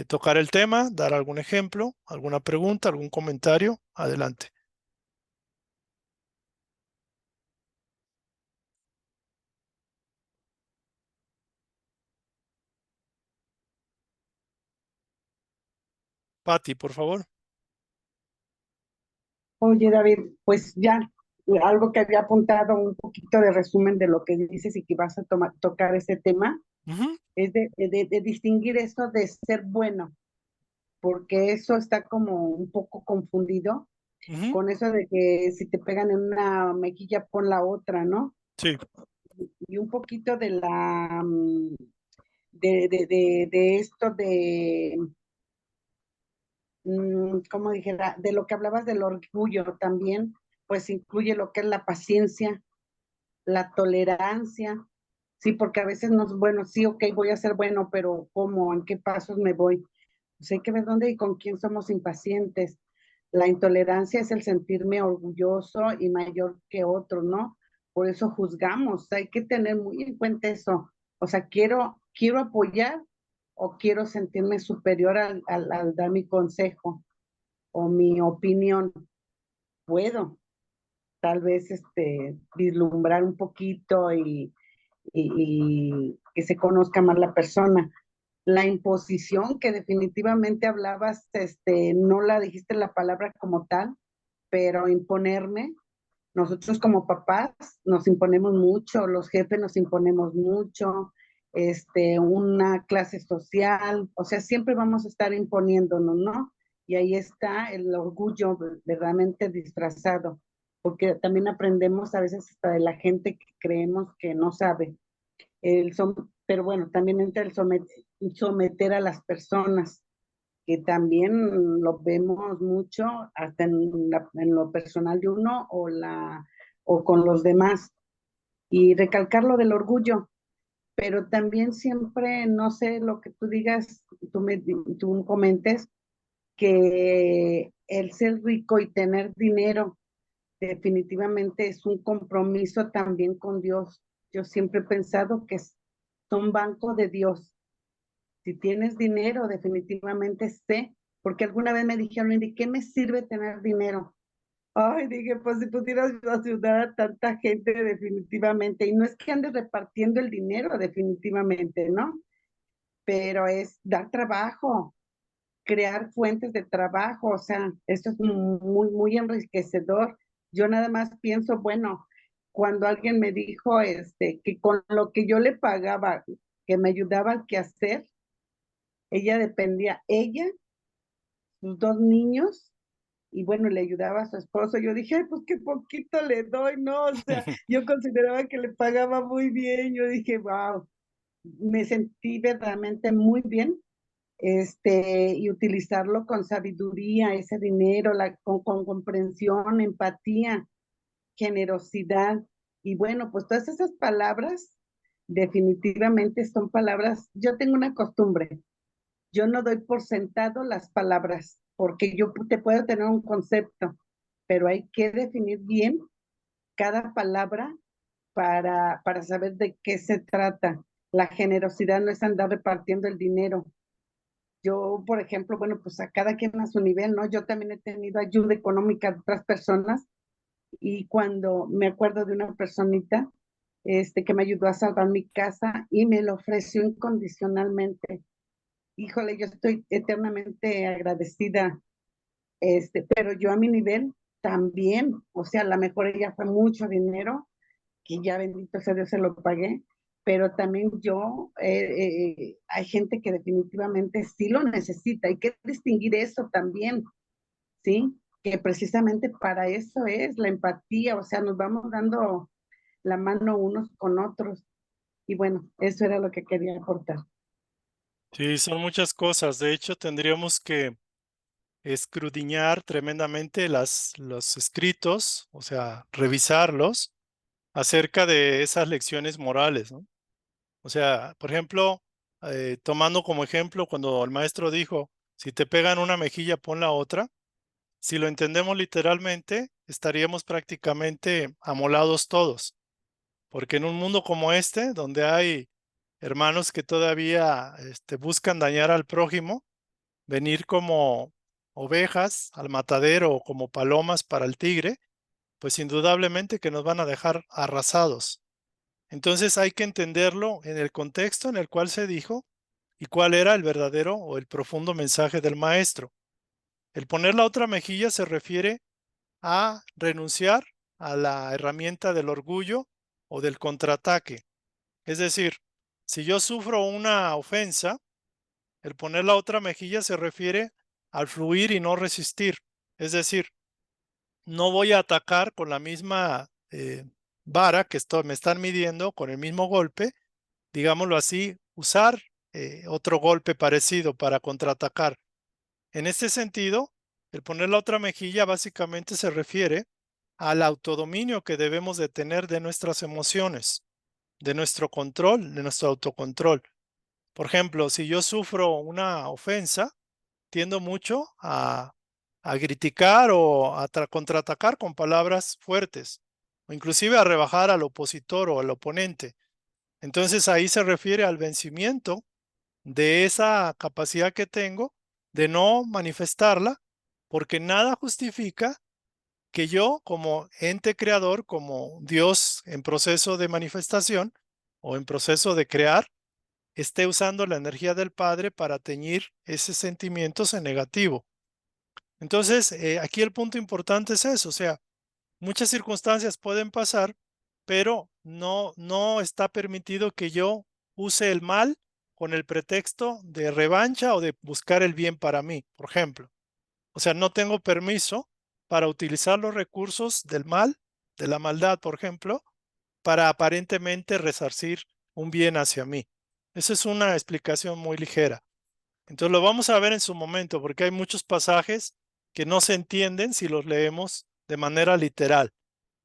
tocar el tema, dar algún ejemplo, alguna pregunta, algún comentario, adelante. Patti, por favor. Oye, David, pues ya algo que había apuntado, un poquito de resumen de lo que dices y que vas a tocar ese tema, Ujú, es de distinguir eso de ser bueno, porque eso está como un poco confundido ujú, con eso de que si te pegan en una mejilla, pon la otra, ¿no? sí. Y un poquito de la, de esto de, como dijera, de lo que hablabas del orgullo también, pues incluye lo que es la paciencia, la tolerancia, sí, porque a veces nos, bueno, sí, ok, voy a ser bueno, pero ¿cómo? ¿En qué pasos me voy? Pues hay que ver dónde y con quién somos impacientes. La intolerancia es el sentirme orgulloso y mayor que otro, ¿no? Por eso juzgamos, hay que tener muy en cuenta eso. O sea, quiero apoyar o quiero sentirme superior al dar mi consejo o mi opinión. Puedo, tal vez vislumbrar un poquito y que se conozca más la persona. La imposición que definitivamente hablabas, no la dijiste la palabra como tal, pero imponerme, nosotros como papás nos imponemos mucho, los jefes nos imponemos mucho, una clase social, o sea, siempre vamos a estar imponiéndonos, ¿no? Y ahí está el orgullo verdaderamente disfrazado, porque también aprendemos a veces hasta de la gente que creemos que no sabe. Pero bueno, también entra el someter a las personas, que también lo vemos mucho hasta en lo personal de uno o con los demás. Y recalcar lo del orgullo, pero también siempre, no sé lo que tú digas, tú comentes, que el ser rico y tener dinero definitivamente es un compromiso también con Dios. Yo siempre he pensado que son banco de Dios. Si tienes dinero, definitivamente sé, porque alguna vez me dijeron, ¿y de qué me sirve tener dinero? Ay, dije, pues si pudieras ayudar a tanta gente, definitivamente. Y no es que andes repartiendo el dinero, definitivamente, ¿no? pero es dar trabajo, crear fuentes de trabajo, o sea, esto es muy, muy enriquecedor. Yo nada más pienso, bueno, cuando alguien me dijo que con lo que yo le pagaba, que me ayudaba al quehacer, ella dependía, ella, sus dos niños, y bueno, le ayudaba a su esposo. Yo dije, ay, pues qué poquito le doy, ¿no? O sea, yo consideraba que le pagaba muy bien. Yo dije, wow, me sentí verdaderamente muy bien, y utilizarlo con sabiduría, ese dinero, con comprensión, empatía, generosidad. Y bueno, pues todas esas palabras definitivamente son palabras, yo tengo una costumbre, yo no doy por sentado las palabras, porque yo te puedo tener un concepto, pero hay que definir bien cada palabra para saber de qué se trata. La generosidad no es andar repartiendo el dinero. Yo, por ejemplo, bueno, pues a cada quien a su nivel, ¿no? Yo también he tenido ayuda económica de otras personas y cuando me acuerdo de una personita que me ayudó a salvar mi casa y me lo ofreció incondicionalmente. Híjole, yo estoy eternamente agradecida, pero yo a mi nivel también, o sea, a lo mejor ella fue mucho dinero, que ya bendito sea Dios se lo pagué, pero también yo, hay gente que definitivamente sí lo necesita, hay que distinguir eso también, ¿sí? Que precisamente para eso es la empatía, o sea, nos vamos dando la mano unos con otros. Y bueno, eso era lo que quería aportar. Sí, son muchas cosas. De hecho, tendríamos que escudriñar tremendamente los escritos, o sea, revisarlos acerca de esas lecciones morales, ¿no? O sea, por ejemplo, tomando como ejemplo cuando el maestro dijo, si te pegan una mejilla, pon la otra. Si lo entendemos literalmente, estaríamos prácticamente amolados todos, porque en un mundo como este, donde hay hermanos que todavía buscan dañar al prójimo, venir como ovejas al matadero o como palomas para el tigre, pues indudablemente que nos van a dejar arrasados. Entonces hay que entenderlo en el contexto en el cual se dijo y cuál era el verdadero o el profundo mensaje del maestro. El poner la otra mejilla se refiere a renunciar a la herramienta del orgullo o del contraataque. Es decir, si yo sufro una ofensa, el poner la otra mejilla se refiere al fluir y no resistir. Es decir, no voy a atacar con la misma vara que me están midiendo, con el mismo golpe, digámoslo así, usar otro golpe parecido para contraatacar. En este sentido, el poner la otra mejilla básicamente se refiere al autodominio que debemos de tener de nuestras emociones, de nuestro control, de nuestro autocontrol. Por ejemplo, si yo sufro una ofensa, tiendo mucho a criticar o a contraatacar con palabras fuertes, o inclusive a rebajar al opositor o al oponente. Entonces ahí se refiere al vencimiento de esa capacidad que tengo de no manifestarla, porque nada justifica que yo como ente creador, como Dios en proceso de manifestación o en proceso de crear, esté usando la energía del Padre para teñir esos sentimientos en negativo. Entonces, aquí el punto importante es eso, o sea, muchas circunstancias pueden pasar, pero no está permitido que yo use el mal con el pretexto de revancha o de buscar el bien para mí, por ejemplo. O sea, no tengo permiso para utilizar los recursos del mal, de la maldad, por ejemplo, para aparentemente resarcir un bien hacia mí. Esa es una explicación muy ligera. Entonces lo vamos a ver en su momento, porque hay muchos pasajes que no se entienden si los leemos de manera literal.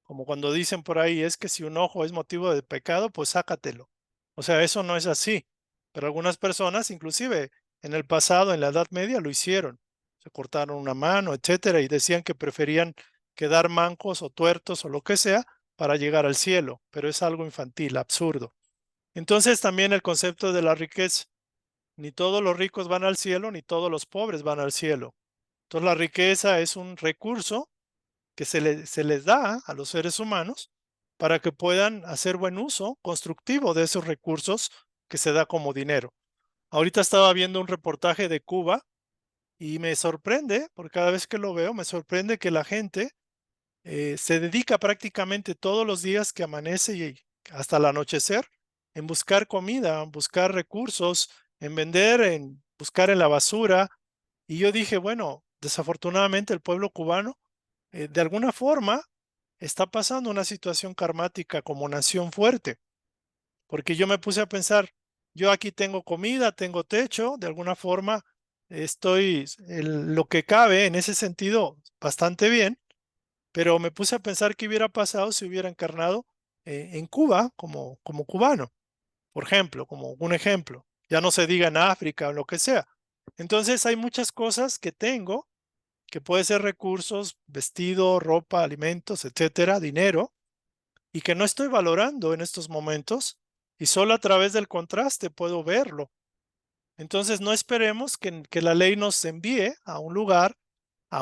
Como cuando dicen por ahí, es que si un ojo es motivo de pecado, pues sácatelo. O sea, eso no es así. Pero algunas personas, inclusive en el pasado, en la Edad Media, lo hicieron. Se cortaron una mano, etcétera, y decían que preferían quedar mancos o tuertos o lo que sea para llegar al cielo. Pero es algo infantil, absurdo. Entonces también el concepto de la riqueza. Ni todos los ricos van al cielo, ni todos los pobres van al cielo. Entonces la riqueza es un recurso que se les da a los seres humanos para que puedan hacer buen uso constructivo de esos recursos que se da como dinero. Ahorita estaba viendo un reportaje de Cuba y me sorprende, porque cada vez que lo veo, me sorprende que la gente se dedica prácticamente todos los días que amanece y hasta el anochecer en buscar comida, en buscar recursos, en vender, en buscar en la basura. Y yo dije, bueno, desafortunadamente el pueblo cubano de alguna forma está pasando una situación karmática como nación fuerte, porque yo me puse a pensar, yo aquí tengo comida, tengo techo, de alguna forma estoy lo que cabe en ese sentido bastante bien, pero me puse a pensar qué hubiera pasado si hubiera encarnado en Cuba como cubano, por ejemplo, como un ejemplo. Ya no se diga en África o lo que sea. Entonces hay muchas cosas que tengo, que puede ser recursos, vestido, ropa, alimentos, etcétera, dinero, y que no estoy valorando en estos momentos, y solo a través del contraste puedo verlo. Entonces no esperemos que la ley nos envíe a un lugar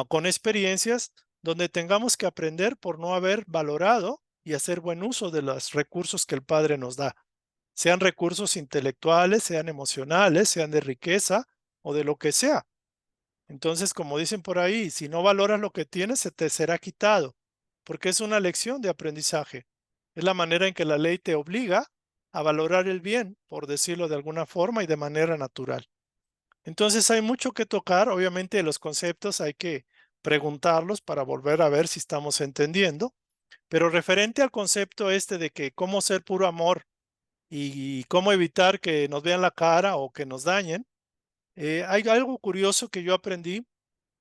con experiencias donde tengamos que aprender por no haber valorado y hacer buen uso de los recursos que el Padre nos da, sean recursos intelectuales, sean emocionales, sean de riqueza o de lo que sea. Entonces, como dicen por ahí, si no valoras lo que tienes, se te será quitado, porque es una lección de aprendizaje. Es la manera en que la ley te obliga a valorar el bien, por decirlo de alguna forma y de manera natural. Entonces hay mucho que tocar, obviamente los conceptos hay que preguntarlos para volver a ver si estamos entendiendo, pero referente al concepto este de que cómo ser puro amor y cómo evitar que nos vean la cara o que nos dañen, hay algo curioso que yo aprendí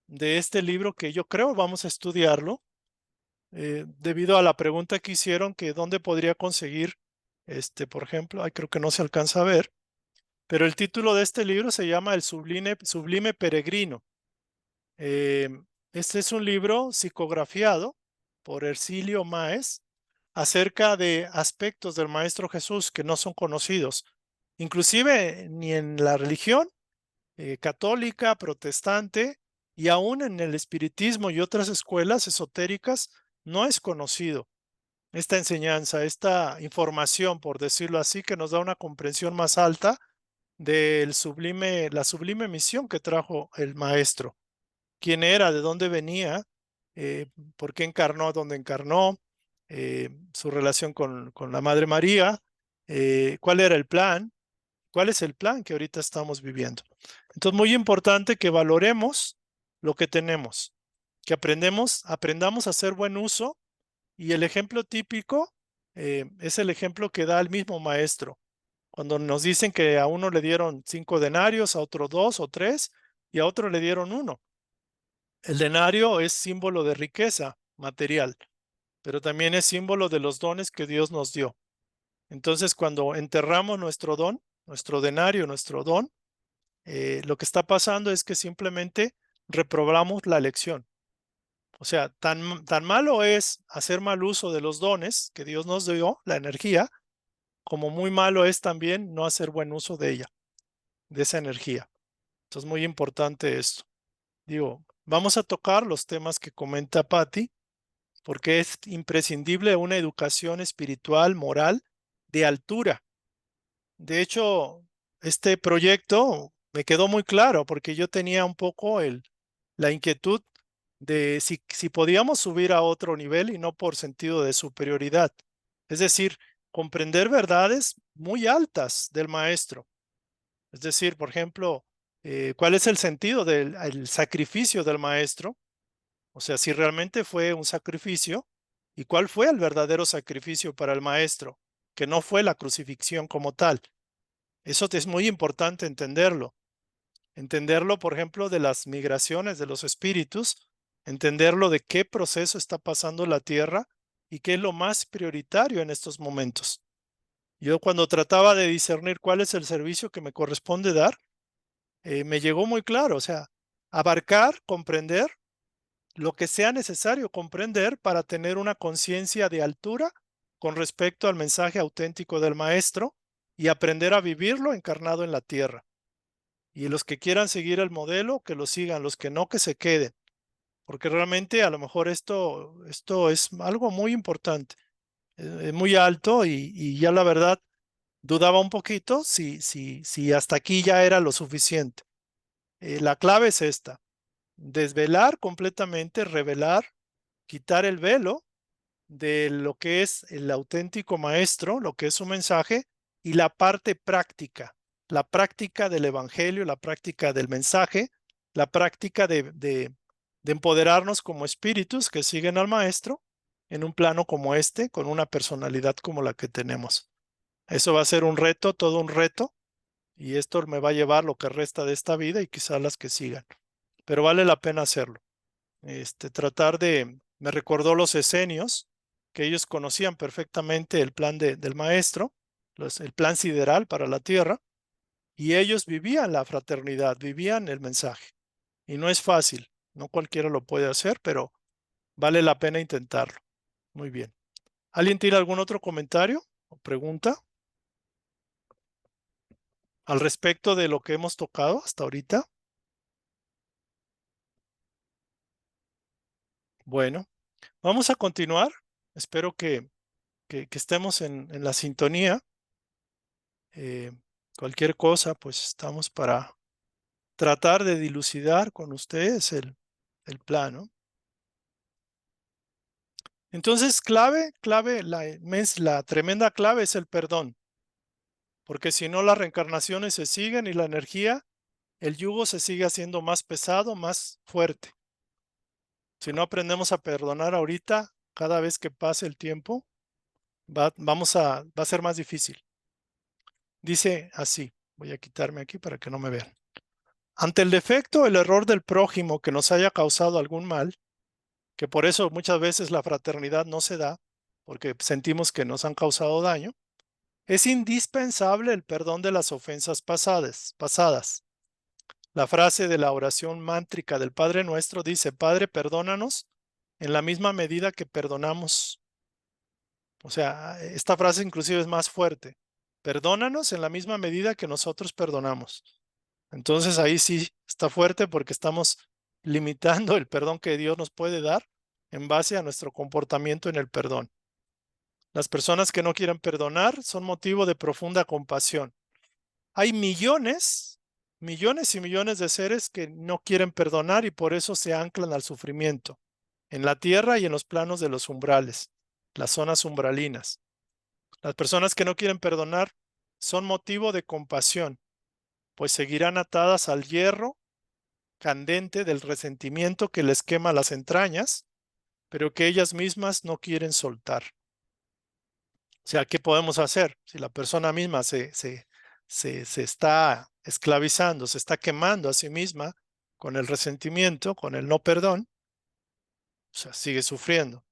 de este libro que yo creo vamos a estudiarlo, debido a la pregunta que hicieron que dónde podría conseguir, por ejemplo, creo que no se alcanza a ver, pero el título de este libro se llama El Sublime Peregrino. Eh, este es un libro psicografiado por Ercilio Máez acerca de aspectos del Maestro Jesús que no son conocidos, inclusive ni en la religión católica, protestante y aún en el espiritismo y otras escuelas esotéricas no es conocido esta enseñanza, esta información, por decirlo así, que nos da una comprensión más alta la sublime misión que trajo el Maestro, quién era, de dónde venía, eh, por qué encarnó donde encarnó, su relación con la Madre María, cuál era el plan, cuál es el plan que ahorita estamos viviendo. Entonces, muy importante que valoremos lo que tenemos, que aprendamos a hacer buen uso y el ejemplo típico es el ejemplo que da el mismo maestro. Cuando nos dicen que a uno le dieron 5 denarios, a otro 2 o 3 y a otro le dieron 1. El denario es símbolo de riqueza material, pero también es símbolo de los dones que Dios nos dio. Entonces, cuando enterramos nuestro don, nuestro denario, nuestro don, lo que está pasando es que simplemente reprobamos la lección. O sea, tan malo es hacer mal uso de los dones que Dios nos dio, la energía, como muy malo es también no hacer buen uso de ella, de esa energía. Entonces, muy importante esto. Digo, vamos a tocar los temas que comenta Patti, porque es imprescindible una educación espiritual, moral, de altura. De hecho, este proyecto me quedó muy claro porque yo tenía un poco la inquietud de si podíamos subir a otro nivel y no por sentido de superioridad. Es decir, comprender verdades muy altas del maestro. Es decir, por ejemplo, ¿cuál es el sentido del el sacrificio del maestro? O sea, si realmente fue un sacrificio, ¿y cuál fue el verdadero sacrificio para el maestro? Que no fue la crucifixión como tal. Eso es muy importante entenderlo. Entenderlo, por ejemplo, de las migraciones de los espíritus, entenderlo de qué proceso está pasando la Tierra y qué es lo más prioritario en estos momentos. Yo cuando trataba de discernir cuál es el servicio que me corresponde dar, me llegó muy claro, o sea, abarcar, comprender lo que sea necesario comprender para tener una conciencia de altura con respecto al mensaje auténtico del Maestro y aprender a vivirlo encarnado en la tierra. Y los que quieran seguir el modelo, que lo sigan, los que no, que se queden, porque realmente a lo mejor esto es algo muy importante, muy alto y ya la verdad, Dudaba un poquito si hasta aquí ya era lo suficiente. La clave es esta: desvelar completamente, revelar, quitar el velo de lo que es el auténtico maestro, lo que es su mensaje, y la práctica del evangelio, la práctica del mensaje, la práctica de empoderarnos como espíritus que siguen al maestro en un plano como este, con una personalidad como la que tenemos. Eso va a ser un reto, todo un reto, y esto me va a llevar lo que resta de esta vida y quizás las que sigan, pero vale la pena hacerlo. Me recordó los esenios, que ellos conocían perfectamente el plan del maestro, el plan sideral para la tierra, y ellos vivían la fraternidad, vivían el mensaje. Y no es fácil, no cualquiera lo puede hacer, pero vale la pena intentarlo. Muy bien. ¿Alguien tiene algún otro comentario o pregunta al respecto de lo que hemos tocado hasta ahorita? Bueno, vamos a continuar. Espero que estemos en la sintonía. Eh, Cualquier cosa, pues estamos para tratar de dilucidar con ustedes el plan, ¿no? Entonces, la tremenda clave es el perdón, porque si no, las reencarnaciones se siguen y la energía, el yugo se sigue haciendo más pesado, más fuerte. Si no aprendemos a perdonar ahorita, cada vez que pase el tiempo, va a ser más difícil. Dice así, voy a quitarme aquí para que no me vean. Ante el defecto, el error del prójimo que nos haya causado algún mal, que por eso muchas veces la fraternidad no se da, porque sentimos que nos han causado daño, es indispensable el perdón de las ofensas pasadas. La frase de la oración mántrica del Padre Nuestro dice: Padre, perdónanos en la misma medida que perdonamos. O sea, esta frase inclusive es más fuerte. Perdónanos en la misma medida que nosotros perdonamos. Entonces ahí sí está fuerte porque estamos limitando el perdón que Dios nos puede dar en base a nuestro comportamiento en el perdón. Las personas que no quieren perdonar son motivo de profunda compasión. Hay millones y millones de seres que no quieren perdonar y por eso se anclan al sufrimiento, en la tierra y en los planos de los umbrales, las zonas umbralinas. Las personas que no quieren perdonar son motivo de compasión, pues seguirán atadas al hierro candente del resentimiento que les quema las entrañas, pero que ellas mismas no quieren soltar. O sea, ¿qué podemos hacer? Si la persona misma se está esclavizando, se está quemando a sí misma con el resentimiento, con el no perdón, o sea, sigue sufriendo.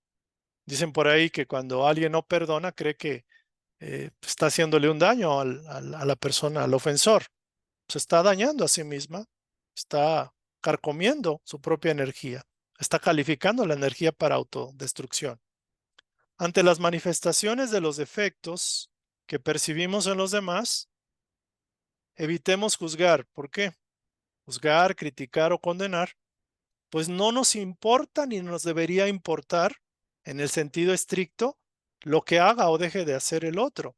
Dicen por ahí que cuando alguien no perdona, cree que está haciéndole un daño a la persona, al ofensor. Se está dañando a sí misma, está carcomiendo su propia energía, está calificando la energía para autodestrucción. Ante las manifestaciones de los defectos que percibimos en los demás, evitemos juzgar. ¿Por qué? Juzgar, criticar o condenar, pues no nos importa ni nos debería importar, en el sentido estricto, lo que haga o deje de hacer el otro.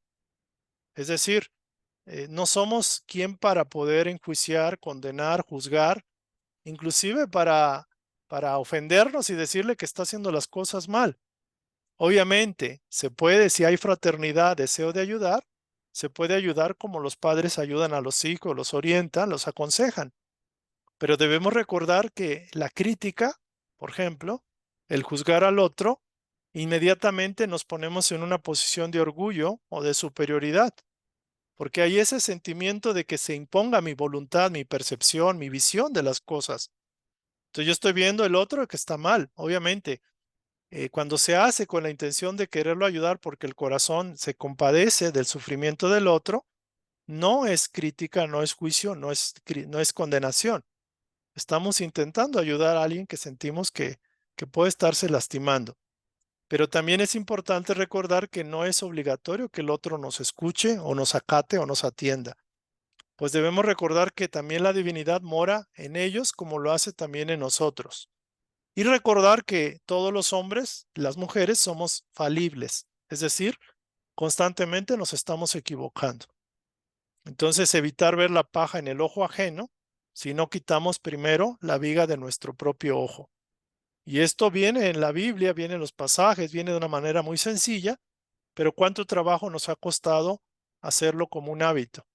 Es decir, no somos quien para poder enjuiciar, condenar, juzgar, inclusive para ofendernos y decirle que está haciendo las cosas mal. Obviamente, se puede, si hay fraternidad, deseo de ayudar, se puede ayudar como los padres ayudan a los hijos, los orientan, los aconsejan. Pero debemos recordar que la crítica, por ejemplo, el juzgar al otro, inmediatamente nos ponemos en una posición de orgullo o de superioridad, porque hay ese sentimiento de que se imponga mi voluntad, mi percepción, mi visión de las cosas. Entonces yo estoy viendo el otro que está mal, obviamente. Cuando se hace con la intención de quererlo ayudar porque el corazón se compadece del sufrimiento del otro, no es crítica, no es juicio, no es condenación. Estamos intentando ayudar a alguien que sentimos que puede estarse lastimando. Pero también es importante recordar que no es obligatorio que el otro nos escuche o nos acate o nos atienda. Pues debemos recordar que también la divinidad mora en ellos como lo hace también en nosotros. Y recordar que todos los hombres, las mujeres, somos falibles. Es decir, constantemente nos estamos equivocando. Entonces, evitar ver la paja en el ojo ajeno si no quitamos primero la viga de nuestro propio ojo. Y esto viene en la Biblia, viene en los pasajes, viene de una manera muy sencilla, pero cuánto trabajo nos ha costado hacerlo como un hábito.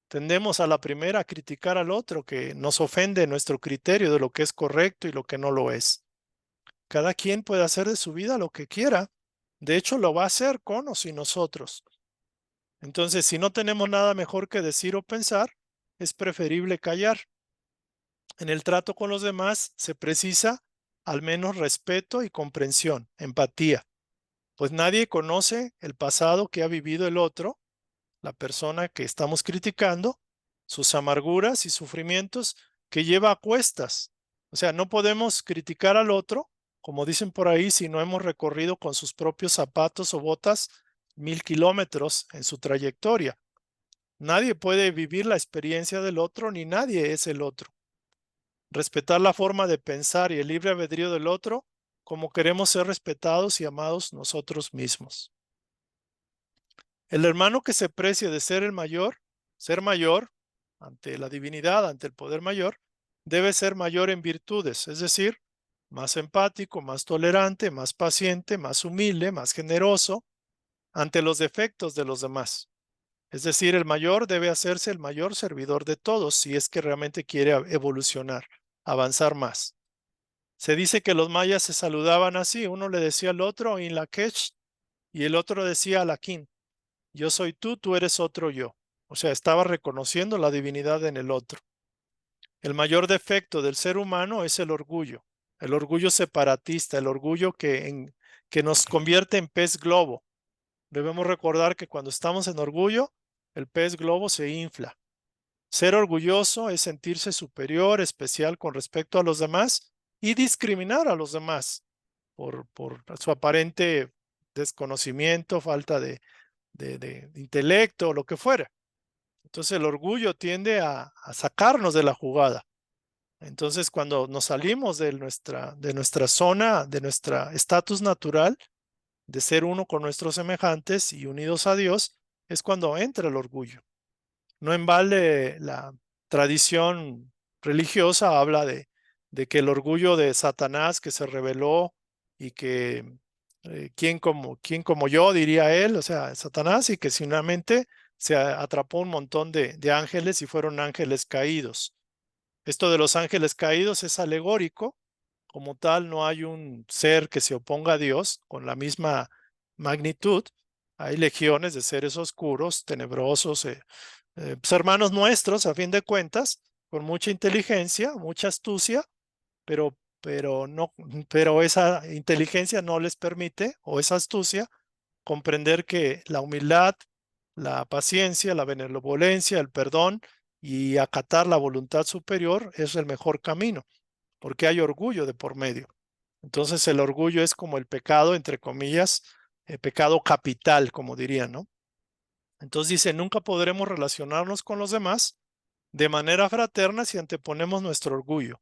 Tendemos a la primera a criticar al otro, que nos ofende nuestro criterio de lo que es correcto y lo que no lo es. Cada quien puede hacer de su vida lo que quiera. De hecho, lo va a hacer con o sin nosotros. Entonces, si no tenemos nada mejor que decir o pensar, es preferible callar. En el trato con los demás se precisa al menos respeto y comprensión, empatía, pues nadie conoce el pasado que ha vivido el otro, la persona que estamos criticando, sus amarguras y sufrimientos que lleva a cuestas. O sea, no podemos criticar al otro, como dicen por ahí, si no hemos recorrido con sus propios zapatos o botas 1000 kilómetros en su trayectoria. Nadie puede vivir la experiencia del otro, ni nadie es el otro. Respetar la forma de pensar y el libre albedrío del otro como queremos ser respetados y amados nosotros mismos. El hermano que se precie de ser mayor ante la divinidad, ante el poder mayor, debe ser mayor en virtudes, es decir, más empático, más tolerante, más paciente, más humilde, más generoso ante los defectos de los demás. Es decir, el mayor debe hacerse el mayor servidor de todos si es que realmente quiere evolucionar, avanzar más. Se dice que los mayas se saludaban así, uno le decía al otro in la quech y el otro decía a la kin, yo soy tú eres otro yo. O sea, estaba reconociendo la divinidad en el otro. El mayor defecto del ser humano es el orgullo separatista, el orgullo que nos convierte en pez globo. Debemos recordar que cuando estamos en orgullo, el pez globo se infla. Ser orgulloso es sentirse superior, especial con respecto a los demás y discriminar a los demás por su aparente desconocimiento, falta de intelecto, lo que fuera. Entonces el orgullo tiende a sacarnos de la jugada. Entonces cuando nos salimos de nuestra zona, de nuestro estatus natural, de ser uno con nuestros semejantes y unidos a Dios, es cuando entra el orgullo. No en balde la tradición religiosa habla de que el orgullo de Satanás que se rebeló y que quién como yo, diría él, o sea, Satanás, y que finalmente se atrapó un montón de ángeles y fueron ángeles caídos. Esto de los ángeles caídos es alegórico, como tal no hay un ser que se oponga a Dios con la misma magnitud. Hay legiones de seres oscuros, tenebrosos, pues hermanos nuestros, a fin de cuentas, con mucha inteligencia, mucha astucia, no, pero esa inteligencia no les permite, o esa astucia, comprender que la humildad, la paciencia, la benevolencia, el perdón y acatar la voluntad superior es el mejor camino, porque hay orgullo de por medio. Entonces el orgullo es como el pecado, entre comillas, el pecado capital, como dirían, ¿no? Entonces dice, nunca podremos relacionarnos con los demás de manera fraterna si anteponemos nuestro orgullo.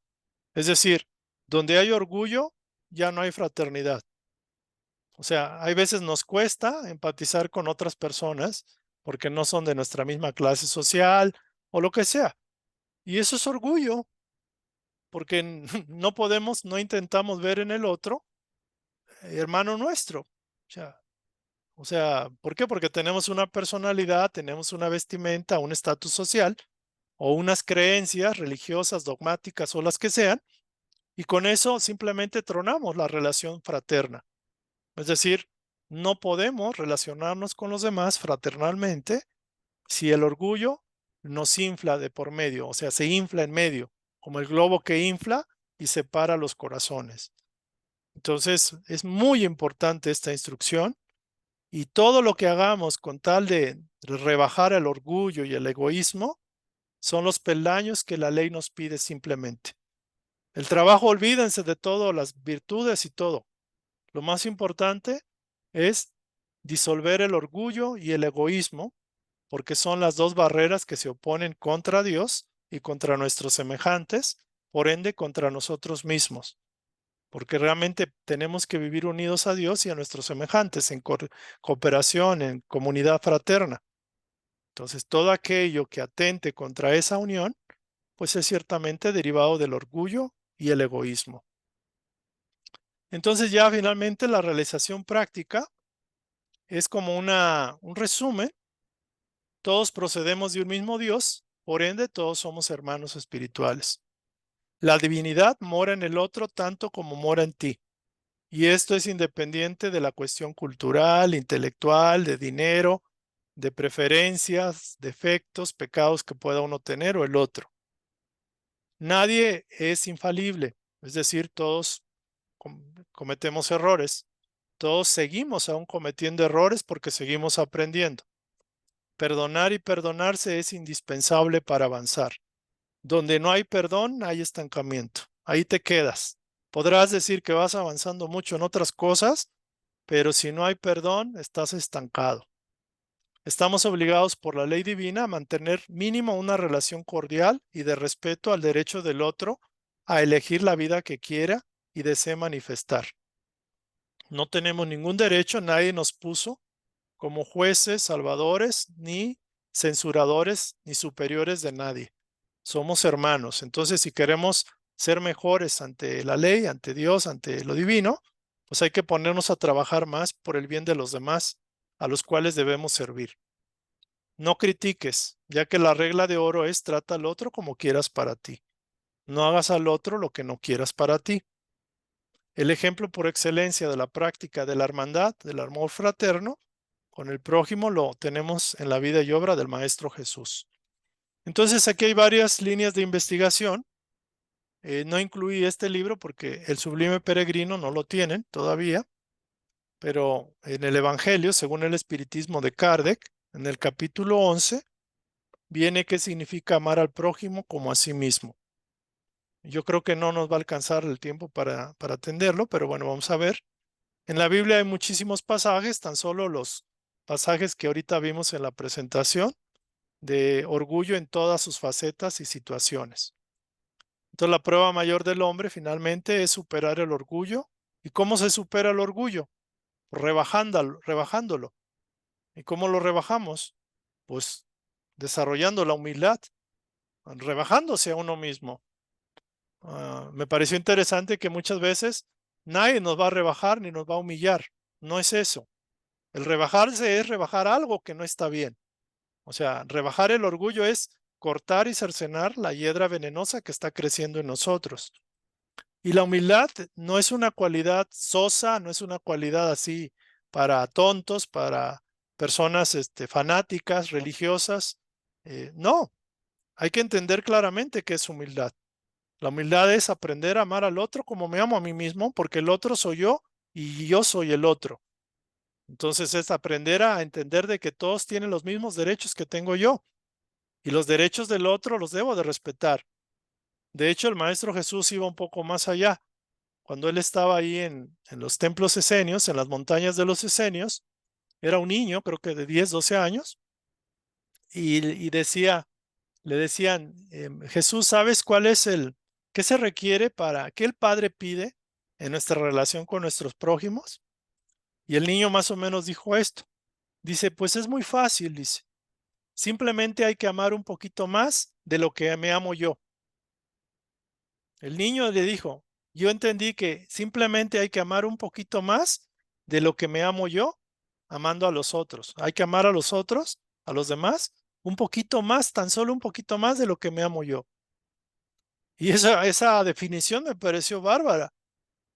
Es decir, donde hay orgullo, ya no hay fraternidad. O sea, hay veces nos cuesta empatizar con otras personas porque no son de nuestra misma clase social o lo que sea. Y eso es orgullo, porque no podemos, no intentamos ver en el otro hermano nuestro. ¿Por qué? Porque tenemos una personalidad, tenemos una vestimenta, un estatus social o unas creencias religiosas, dogmáticas o las que sean, y con eso simplemente tronamos la relación fraterna. Es decir, no podemos relacionarnos con los demás fraternalmente si el orgullo nos infla de por medio, o sea, se infla en medio, como el globo que infla y separa los corazones. Entonces, es muy importante esta instrucción y todo lo que hagamos con tal de rebajar el orgullo y el egoísmo son los peldaños que la ley nos pide simplemente. El trabajo, olvídense de todo, las virtudes y todo. Lo más importante es disolver el orgullo y el egoísmo, porque son las dos barreras que se oponen contra Dios y contra nuestros semejantes, por ende contra nosotros mismos. porque realmente tenemos que vivir unidos a Dios y a nuestros semejantes, en cooperación, en comunidad fraterna. Entonces, todo aquello que atente contra esa unión, pues es ciertamente derivado del orgullo y el egoísmo. Entonces, ya finalmente la realización práctica es como un resumen. Todos procedemos de un mismo Dios, por ende todos somos hermanos espirituales. La divinidad mora en el otro tanto como mora en ti. Y esto es independiente de la cuestión cultural, intelectual, de dinero, de preferencias, defectos, pecados que pueda uno tener o el otro. Nadie es infalible, es decir, todos cometemos errores. Todos seguimos aún cometiendo errores porque seguimos aprendiendo. Perdonar y perdonarse es indispensable para avanzar. Donde no hay perdón, hay estancamiento. Ahí te quedas. Podrás decir que vas avanzando mucho en otras cosas, pero si no hay perdón, estás estancado. Estamos obligados por la ley divina a mantener mínimo una relación cordial y de respeto al derecho del otro a elegir la vida que quiera y desee manifestar. No tenemos ningún derecho, nadie nos puso como jueces, salvadores, ni censuradores, ni superiores de nadie. Somos hermanos. Entonces, si queremos ser mejores ante la ley, ante Dios, ante lo divino, pues hay que ponernos a trabajar más por el bien de los demás, a los cuales debemos servir. No critiques, ya que la regla de oro es trata al otro como quieras para ti. No hagas al otro lo que no quieras para ti. El ejemplo por excelencia de la práctica de la hermandad, del amor fraterno, con el prójimo lo tenemos en la vida y obra del Maestro Jesús. Entonces aquí hay varias líneas de investigación. No incluí este libro porque el Sublime Peregrino no lo tienen todavía, pero en el Evangelio, según el Espiritismo de Kardec, en el capítulo 11, viene qué significa amar al prójimo como a sí mismo. Yo creo que no nos va a alcanzar el tiempo para atenderlo, pero bueno, vamos a ver. En la Biblia hay muchísimos pasajes, tan solo los pasajes que ahorita vimos en la presentación, de orgullo en todas sus facetas y situaciones. Entonces, la prueba mayor del hombre finalmente es superar el orgullo. ¿Y cómo se supera el orgullo? Rebajándolo. ¿Y cómo lo rebajamos? Pues desarrollando la humildad, rebajándose a uno mismo. Me pareció interesante que muchas veces nadie nos va a rebajar ni nos va a humillar. No es eso. El rebajarse es rebajar algo que no está bien. O sea, rebajar el orgullo es cortar y cercenar la hiedra venenosa que está creciendo en nosotros. Y la humildad no es una cualidad sosa, no es una cualidad así para tontos, para personas fanáticas, religiosas. No, hay que entender claramente qué es humildad. La humildad es aprender a amar al otro como me amo a mí mismo, porque el otro soy yo y yo soy el otro. Entonces es aprender a entender de que todos tienen los mismos derechos que tengo yo y los derechos del otro los debo de respetar. De hecho, el Maestro Jesús iba un poco más allá. Cuando él estaba ahí en los templos esenios, en las montañas de los esenios, era un niño, creo que de 10, 12 años, y decía, le decían, Jesús, ¿sabes cuál es qué se requiere qué el Padre pide en nuestra relación con nuestros prójimos? Y el niño más o menos dijo esto. Dice, pues es muy fácil, dice. Simplemente hay que amar un poquito más de lo que me amo yo. El niño le dijo, yo entendí que simplemente hay que amar un poquito más de lo que me amo yo, amando a los otros. Hay que amar a los otros, a los demás, un poquito más, tan solo un poquito más de lo que me amo yo. Y esa definición me pareció bárbara,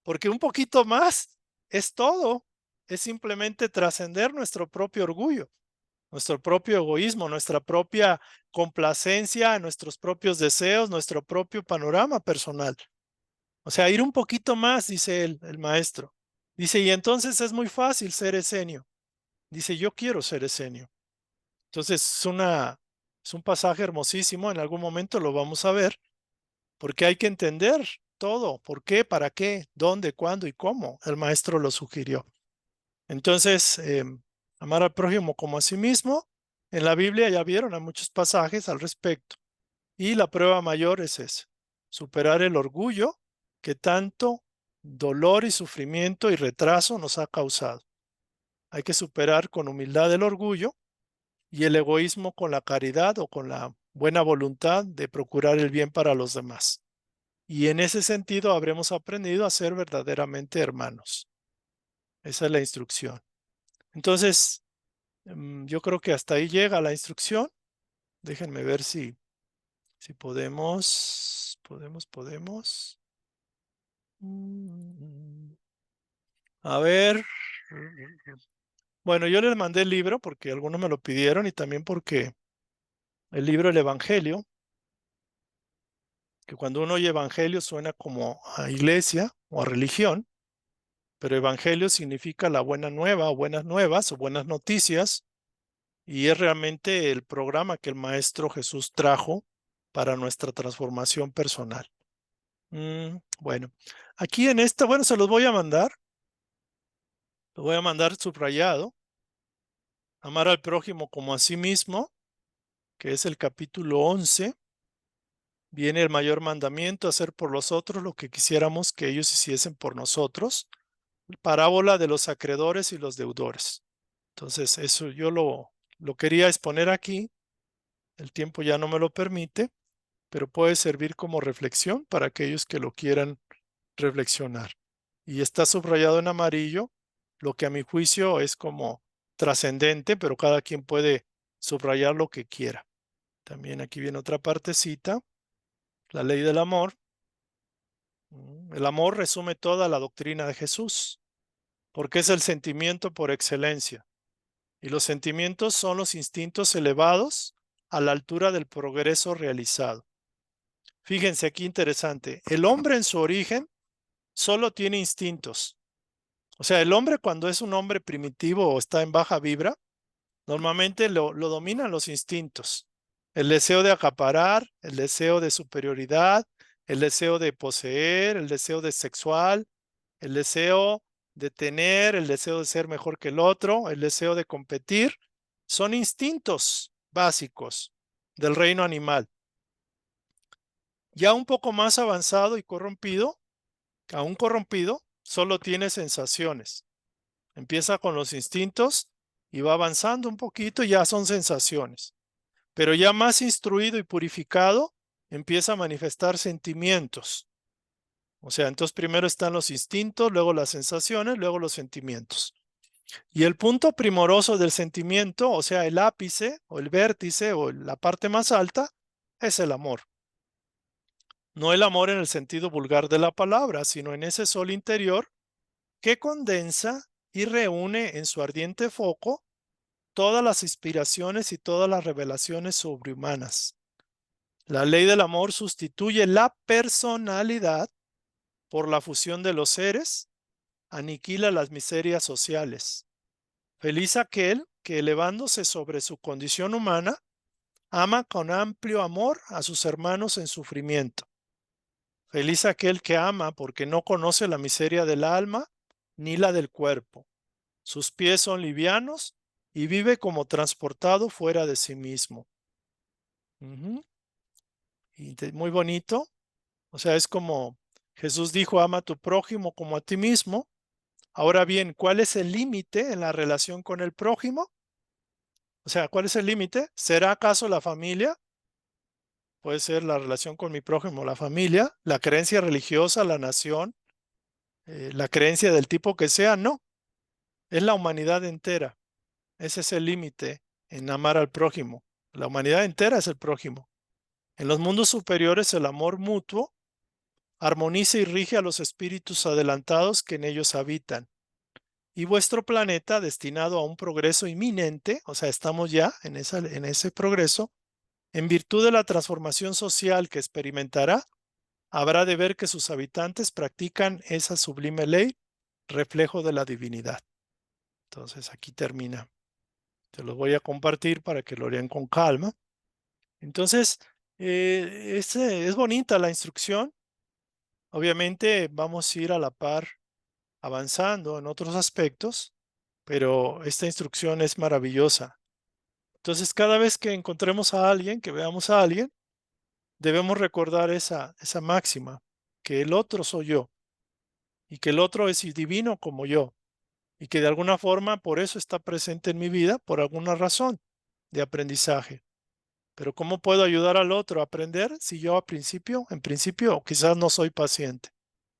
porque un poquito más es todo, es simplemente trascender nuestro propio orgullo, nuestro propio egoísmo, nuestra propia complacencia, nuestros propios deseos, nuestro propio panorama personal. O sea, ir un poquito más, dice él, el maestro. Dice, y entonces es muy fácil ser esenio. Dice, yo quiero ser esenio. Entonces es un pasaje hermosísimo, en algún momento lo vamos a ver, porque hay que entender todo, por qué, para qué, dónde, cuándo y cómo el maestro lo sugirió. Entonces, amar al prójimo como a sí mismo, en la Biblia ya vieron, hay muchos pasajes al respecto. Y la prueba mayor es esa, superar el orgullo que tanto dolor y sufrimiento y retraso nos ha causado. Hay que superar con humildad el orgullo y el egoísmo con la caridad o con la buena voluntad de procurar el bien para los demás. Y en ese sentido habremos aprendido a ser verdaderamente hermanos. Esa es la instrucción. Entonces, yo creo que hasta ahí llega la instrucción. Déjenme ver si podemos. A ver. Bueno, yo les mandé el libro porque algunos me lo pidieron y también porque el libro El Evangelio, que cuando uno oye Evangelio suena como a iglesia o a religión, pero Evangelio significa la buena nueva o buenas nuevas o buenas noticias y es realmente el programa que el Maestro Jesús trajo para nuestra transformación personal. Bueno, aquí en esta, bueno, se los voy a mandar. Lo voy a mandar subrayado. Amar al prójimo como a sí mismo, que es el capítulo 11. Viene el mayor mandamiento, hacer por los otros lo que quisiéramos que ellos hiciesen por nosotros. Parábola de los acreedores y los deudores. Entonces, eso yo lo quería exponer aquí. El tiempo ya no me lo permite, pero puede servir como reflexión para aquellos que lo quieran reflexionar. Y está subrayado en amarillo, lo que a mi juicio es como trascendente, pero cada quien puede subrayar lo que quiera. También aquí viene otra partecita, la ley del amor. El amor resume toda la doctrina de Jesús, porque es el sentimiento por excelencia. Y los sentimientos son los instintos elevados a la altura del progreso realizado. Fíjense aquí interesante. El hombre en su origen solo tiene instintos. O sea, el hombre cuando es un hombre primitivo o está en baja vibra, normalmente lo dominan los instintos. El deseo de acaparar, el deseo de superioridad, el deseo de poseer, el deseo de sexual, el deseo de tener, el deseo de ser mejor que el otro, el deseo de competir, son instintos básicos del reino animal. Ya un poco más avanzado y corrompido, aún corrompido, solo tiene sensaciones. Empieza con los instintos y va avanzando un poquito y ya son sensaciones. Pero ya más instruido y purificado, empieza a manifestar sentimientos. O sea, entonces primero están los instintos, luego las sensaciones, luego los sentimientos. Y el punto primoroso del sentimiento, o sea, el ápice o el vértice o la parte más alta, es el amor. No el amor en el sentido vulgar de la palabra, sino en ese sol interior que condensa y reúne en su ardiente foco todas las inspiraciones y todas las revelaciones sobrehumanas. La ley del amor sustituye la personalidad por la fusión de los seres, aniquila las miserias sociales. Feliz aquel que elevándose sobre su condición humana, ama con amplio amor a sus hermanos en sufrimiento. Feliz aquel que ama porque no conoce la miseria del alma ni la del cuerpo. Sus pies son livianos y vive como transportado fuera de sí mismo. Y muy bonito. O sea, es como Jesús dijo, ama a tu prójimo como a ti mismo. Ahora bien, ¿cuál es el límite en la relación con el prójimo? O sea, ¿cuál es el límite? ¿Será acaso la familia? Puede ser la relación con mi prójimo, la familia, la creencia religiosa, la nación, la creencia del tipo que sea. No, es la humanidad entera. Ese es el límite en amar al prójimo. La humanidad entera es el prójimo. En los mundos superiores el amor mutuo armoniza y rige a los espíritus adelantados que en ellos habitan. Y vuestro planeta, destinado a un progreso inminente, o sea, estamos ya en ese progreso, en virtud de la transformación social que experimentará, habrá de ver que sus habitantes practican esa sublime ley, reflejo de la divinidad. Entonces, aquí termina. Te lo voy a compartir para que lo lean con calma. Entonces, es bonita la instrucción. Obviamente vamos a ir a la par avanzando en otros aspectos, pero esta instrucción es maravillosa. Entonces, cada vez que encontremos a alguien, que veamos a alguien, debemos recordar esa máxima, que el otro soy yo. y que el otro es divino como yo, y que de alguna forma por eso está presente en mi vida, por alguna razón de aprendizaje. Pero ¿cómo puedo ayudar al otro a aprender si yo en principio, quizás no soy paciente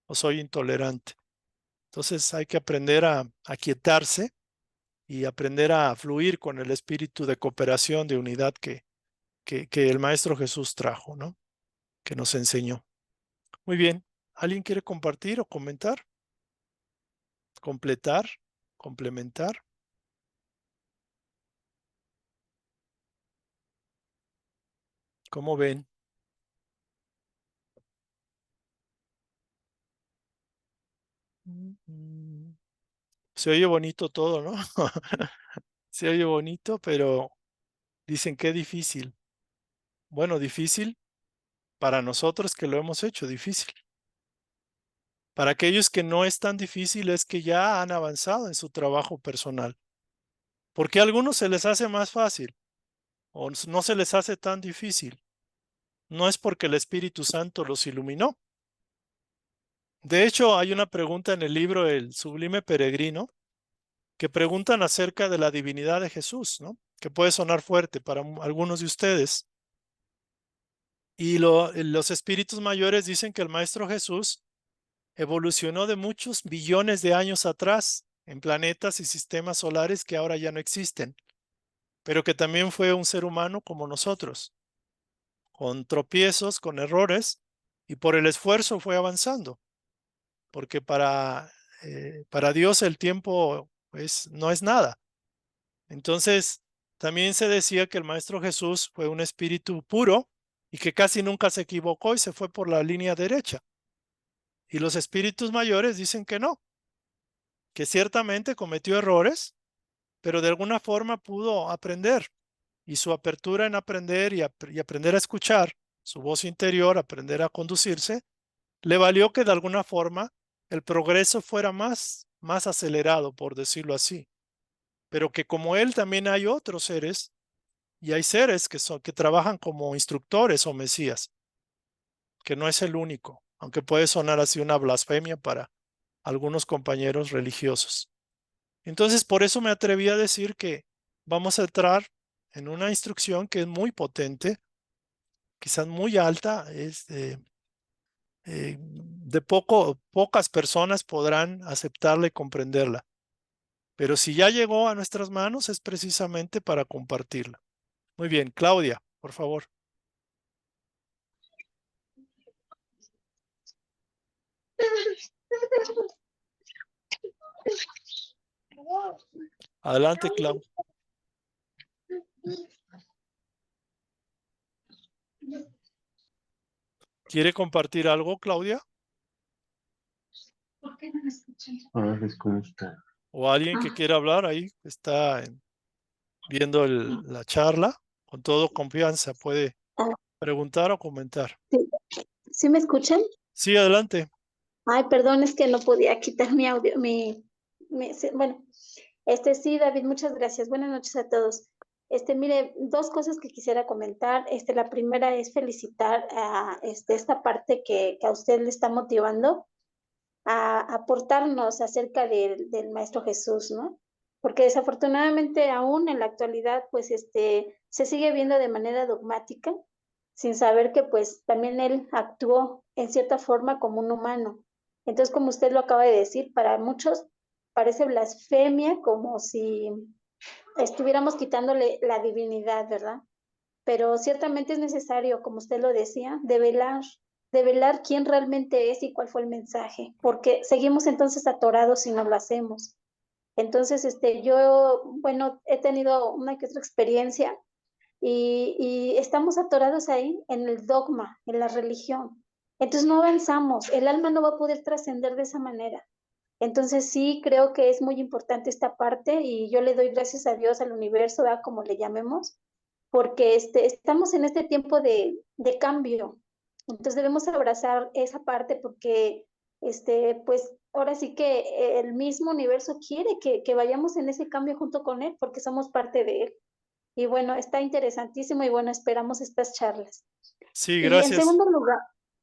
o soy intolerante? Entonces hay que aprender a aquietarse y aprender a fluir con el espíritu de cooperación, de unidad que el Maestro Jesús trajo, ¿no? Que nos enseñó. Muy bien. ¿Alguien quiere compartir o comentar? ¿Completar? ¿Complementar? ¿Cómo ven? Se oye bonito todo, ¿no? Se oye bonito, pero dicen que difícil. Bueno, difícil para nosotros que lo hemos hecho, difícil. Para aquellos que no es tan difícil es que ya han avanzado en su trabajo personal. Porque a algunos se les hace más fácil o no se les hace tan difícil. No es porque el Espíritu Santo los iluminó. De hecho, hay una pregunta en el libro El Sublime Peregrino que preguntan acerca de la divinidad de Jesús, ¿no? Que puede sonar fuerte para algunos de ustedes. Y los espíritus mayores dicen que el Maestro Jesús evolucionó de muchos billones de años atrás en planetas y sistemas solares que ahora ya no existen, pero que también fue un ser humano como nosotros, con tropiezos, con errores, y por el esfuerzo fue avanzando, porque para Dios el tiempo no es nada. Entonces, también se decía que el Maestro Jesús fue un espíritu puro y que casi nunca se equivocó y se fue por la línea derecha. Y los espíritus mayores dicen que no, que ciertamente cometió errores, pero de alguna forma pudo aprender. Y su apertura en aprender y aprender a escuchar su voz interior, aprender a conducirse, le valió que de alguna forma el progreso fuera más acelerado, por decirlo así. Pero que como él también hay otros seres y hay seres que trabajan como instructores o mesías, que no es el único, aunque puede sonar así una blasfemia para algunos compañeros religiosos. Entonces, por eso me atreví a decir que vamos a entrar en una instrucción que es muy potente, quizás muy alta, de pocas personas podrán aceptarla y comprenderla. Pero si ya llegó a nuestras manos es precisamente para compartirla. Muy bien, Claudia, por favor. Adelante, Clau. ¿Quiere compartir algo, Claudia? ¿Por qué no me escuchan? ¿Cómo está? ¿O alguien que quiera hablar ahí? Está viendo la charla. Con toda confianza puede Ah, preguntar o comentar. sí, ¿sí me escuchan? Sí, adelante. Ay, perdón, es que no podía quitar mi audio, sí, bueno, sí, David, muchas gracias. Buenas noches a todos. Mire, dos cosas que quisiera comentar. La primera es felicitar a esta parte que a usted le está motivando a aportarnos acerca del Maestro Jesús, ¿no? Porque desafortunadamente aún en la actualidad, pues, se sigue viendo de manera dogmática, sin saber que, pues, también él actuó en cierta forma como un humano. Entonces, como usted lo acaba de decir, para muchos parece blasfemia, como si estuviéramos quitándole la divinidad, ¿verdad? Pero ciertamente es necesario, como usted lo decía, develar quién realmente es y cuál fue el mensaje, porque seguimos entonces atorados si no lo hacemos. Entonces, yo, bueno, he tenido una que otra experiencia y estamos atorados ahí en el dogma, en la religión. Entonces no avanzamos, el alma no va a poder trascender de esa manera. Entonces sí creo que es muy importante esta parte y yo le doy gracias a Dios, al universo, ¿verdad? Como le llamemos, porque estamos en este tiempo de cambio. Entonces debemos abrazar esa parte porque, pues ahora sí que el mismo universo quiere que vayamos en ese cambio junto con él porque somos parte de él. Y bueno, está interesantísimo y bueno, esperamos estas charlas. Sí, Y en gracias. segundo lugar,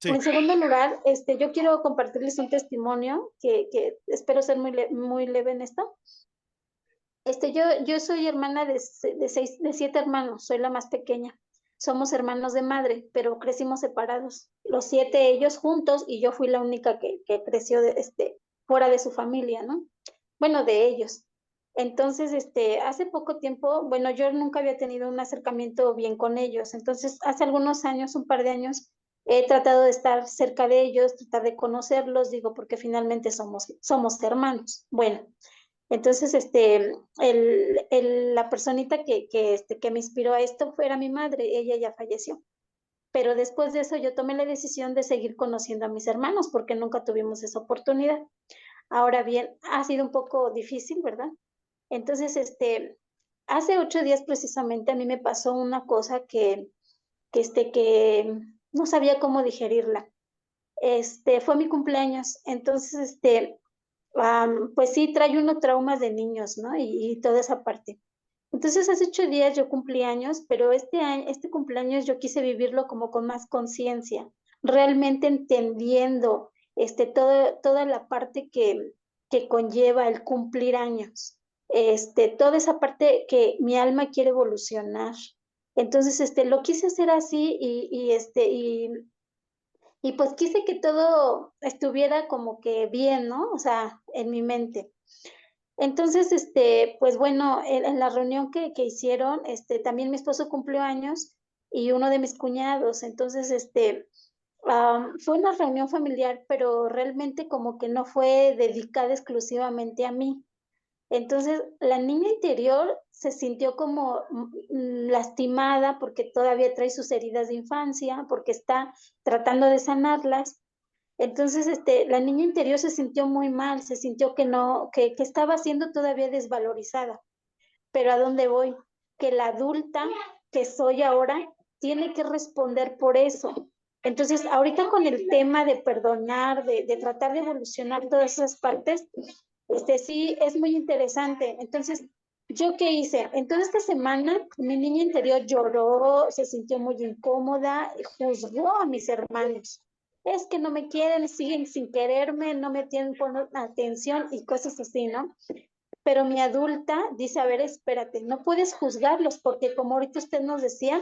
Sí, En segundo lugar, yo quiero compartirles un testimonio que espero ser muy leve en esto. Yo soy hermana de 7 hermanos, soy la más pequeña. Somos hermanos de madre, pero crecimos separados. Los 7 ellos juntos y yo fui la única que creció fuera de su familia, ¿no? Bueno, de ellos. Entonces, hace poco tiempo, bueno, yo nunca había tenido un acercamiento bien con ellos. Entonces, hace algunos años, un par de años, he tratado de estar cerca de ellos, tratar de conocerlos, digo, porque finalmente somos hermanos. Bueno, entonces, la personita que me inspiró a esto era mi madre, ella ya falleció. Pero después de eso yo tomé la decisión de seguir conociendo a mis hermanos porque nunca tuvimos esa oportunidad. Ahora bien, ha sido un poco difícil, ¿verdad? Entonces, hace 8 días precisamente a mí me pasó una cosa que no sabía cómo digerirla. Fue mi cumpleaños, entonces, pues sí, trae uno traumas de niños, ¿no? Y toda esa parte. Entonces, hace 8 días yo cumplí años, pero este cumpleaños yo quise vivirlo como con más conciencia, realmente entendiendo toda la parte que conlleva el cumplir años, toda esa parte que mi alma quiere evolucionar. Entonces, lo quise hacer así y pues quise que todo estuviera como que bien, ¿no? O sea, en mi mente. Entonces, pues bueno, en la reunión que hicieron, también mi esposo cumplió años y uno de mis cuñados. Entonces, fue una reunión familiar, pero realmente como que no fue dedicada exclusivamente a mí. Entonces, la niña interior se sintió como lastimada porque todavía trae sus heridas de infancia, porque está tratando de sanarlas. Entonces, la niña interior se sintió muy mal, se sintió que no, que estaba siendo todavía desvalorizada. Pero ¿a dónde voy? Que la adulta que soy ahora tiene que responder por eso. Entonces, ahorita con el tema de perdonar, de tratar de evolucionar todas esas partes, sí, es muy interesante. Entonces, ¿yo qué hice? Entonces, esta semana mi niña interior lloró, se sintió muy incómoda, juzgó a mis hermanos. Es que no me quieren, siguen sin quererme, no me tienen por atención y cosas así, ¿no? Pero mi adulta dice, a ver, espérate, no puedes juzgarlos porque como ahorita usted nos decía,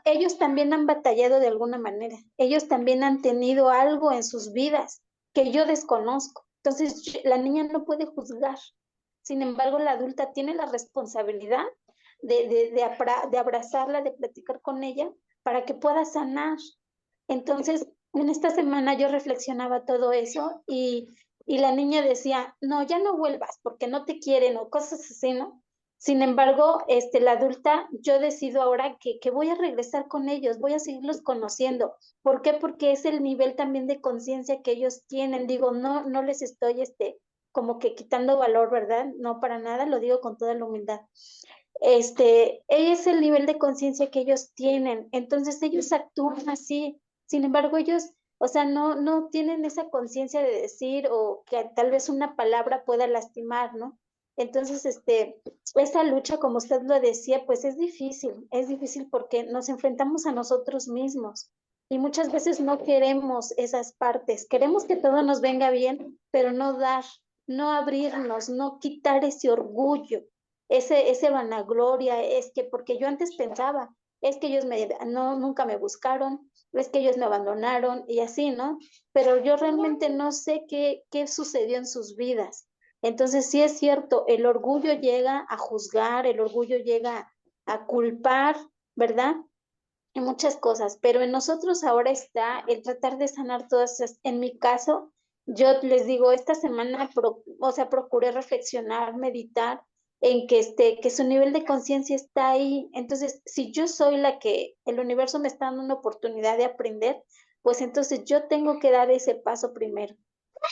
ellos también han batallado de alguna manera, ellos también han tenido algo en sus vidas que yo desconozco. Entonces, la niña no puede juzgar. Sin embargo, la adulta tiene la responsabilidad de abrazarla, de platicar con ella para que pueda sanar. Entonces, en esta semana yo reflexionaba todo eso y la niña decía, no, ya no vuelvas porque no te quieren o cosas así, ¿no? Sin embargo, la adulta, yo decido ahora que voy a regresar con ellos, voy a seguirlos conociendo. ¿Por qué? Porque es el nivel también de conciencia que ellos tienen. Digo, no les estoy, como que quitando valor, ¿verdad? No para nada, lo digo con toda la humildad. Es el nivel de conciencia que ellos tienen. Entonces ellos actúan así. Sin embargo, ellos, o sea, no tienen esa conciencia de decir o que tal vez una palabra pueda lastimar, ¿no? Entonces, esa lucha, como usted lo decía, pues es difícil porque nos enfrentamos a nosotros mismos y muchas veces no queremos esas partes, queremos que todo nos venga bien, pero no dar, no abrirnos, no quitar ese orgullo, ese vanagloria, es que porque yo antes pensaba, es que ellos nunca me buscaron, es que ellos me abandonaron y así, ¿no? Pero yo realmente no sé qué sucedió en sus vidas. Entonces, sí es cierto, el orgullo llega a juzgar, el orgullo llega a culpar, ¿verdad? En muchas cosas, pero en nosotros ahora está el tratar de sanar todas esas. En mi caso, yo les digo, esta semana, o sea, procuré reflexionar, meditar en que su nivel de conciencia está ahí. Entonces, si yo soy la que el universo me está dando una oportunidad de aprender, pues entonces yo tengo que dar ese paso primero.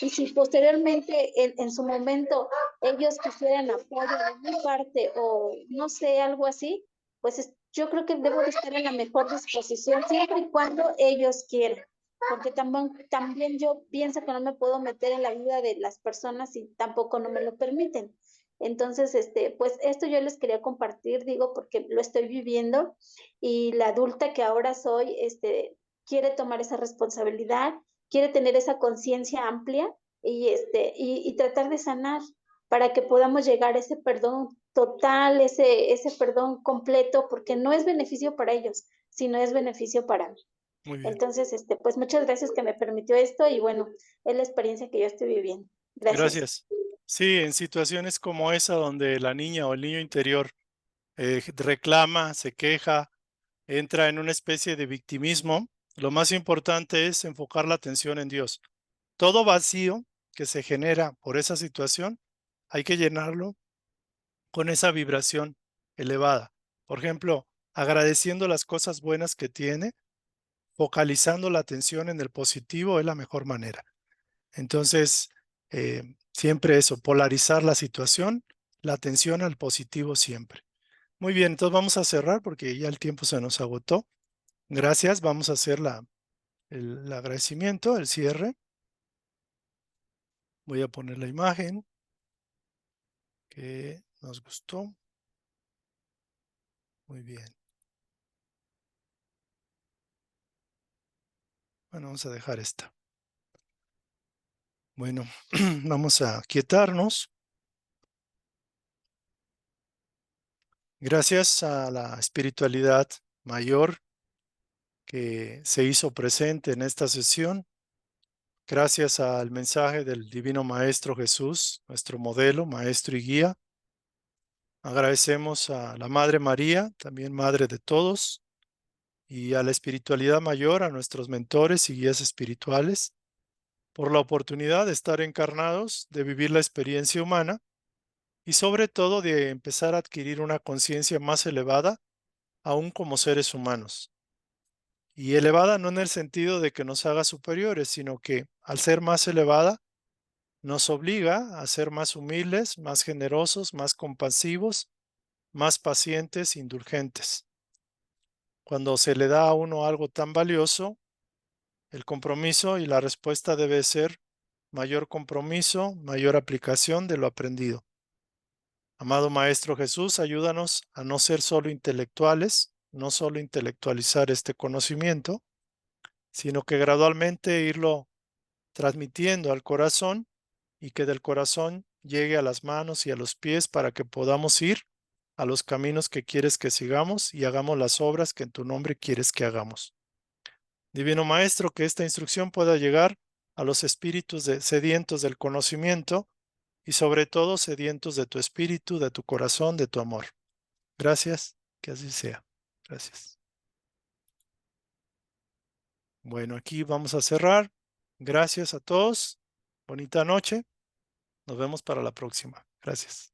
Y si posteriormente en su momento ellos quisieran apoyo de mi parte o no sé, algo así, pues yo creo que debo de estar en la mejor disposición siempre y cuando ellos quieran, porque también yo pienso que no me puedo meter en la vida de las personas y tampoco no me lo permiten. Entonces, pues esto yo les quería compartir, digo, porque lo estoy viviendo y la adulta que ahora soy, quiere tomar esa responsabilidad, quiere tener esa conciencia amplia y tratar de sanar para que podamos llegar a ese perdón total, ese perdón completo, porque no es beneficio para ellos, sino es beneficio para mí. Muy bien. Entonces, pues muchas gracias que me permitió esto y bueno, es la experiencia que yo estoy viviendo. Gracias. Gracias. Sí, en situaciones como esa donde la niña o el niño interior reclama, se queja, entra en una especie de victimismo, lo más importante es enfocar la atención en Dios. Todo vacío que se genera por esa situación, hay que llenarlo con esa vibración elevada. Por ejemplo, agradeciendo las cosas buenas que tiene, focalizando la atención en el positivo es la mejor manera. Entonces, siempre eso, polarizar la situación, la atención al positivo siempre. Muy bien, entonces vamos a cerrar porque ya el tiempo se nos agotó. Gracias, vamos a hacer el agradecimiento, el cierre. Voy a poner la imagen que nos gustó. Muy bien. Bueno, vamos a dejar esta. Bueno, vamos a quietarnos. Gracias a la espiritualidad mayor que se hizo presente en esta sesión, gracias al mensaje del Divino Maestro Jesús, nuestro modelo, maestro y guía. Agradecemos a la Madre María, también Madre de todos, y a la espiritualidad mayor, a nuestros mentores y guías espirituales, por la oportunidad de estar encarnados, de vivir la experiencia humana y sobre todo de empezar a adquirir una conciencia más elevada, aún como seres humanos. Y elevada no en el sentido de que nos haga superiores, sino que al ser más elevada, nos obliga a ser más humildes, más generosos, más compasivos, más pacientes, indulgentes. Cuando se le da a uno algo tan valioso, el compromiso y la respuesta debe ser mayor compromiso, mayor aplicación de lo aprendido. Amado Maestro Jesús, ayúdanos a no ser solo intelectuales, no solo intelectualizar este conocimiento, sino que gradualmente irlo transmitiendo al corazón y que del corazón llegue a las manos y a los pies para que podamos ir a los caminos que quieres que sigamos y hagamos las obras que en tu nombre quieres que hagamos. Divino Maestro, que esta instrucción pueda llegar a los espíritus sedientos del conocimiento y sobre todo sedientos de tu espíritu, de tu corazón, de tu amor. Gracias, que así sea. Gracias. Bueno, aquí vamos a cerrar. Gracias a todos. Bonita noche. Nos vemos para la próxima. Gracias.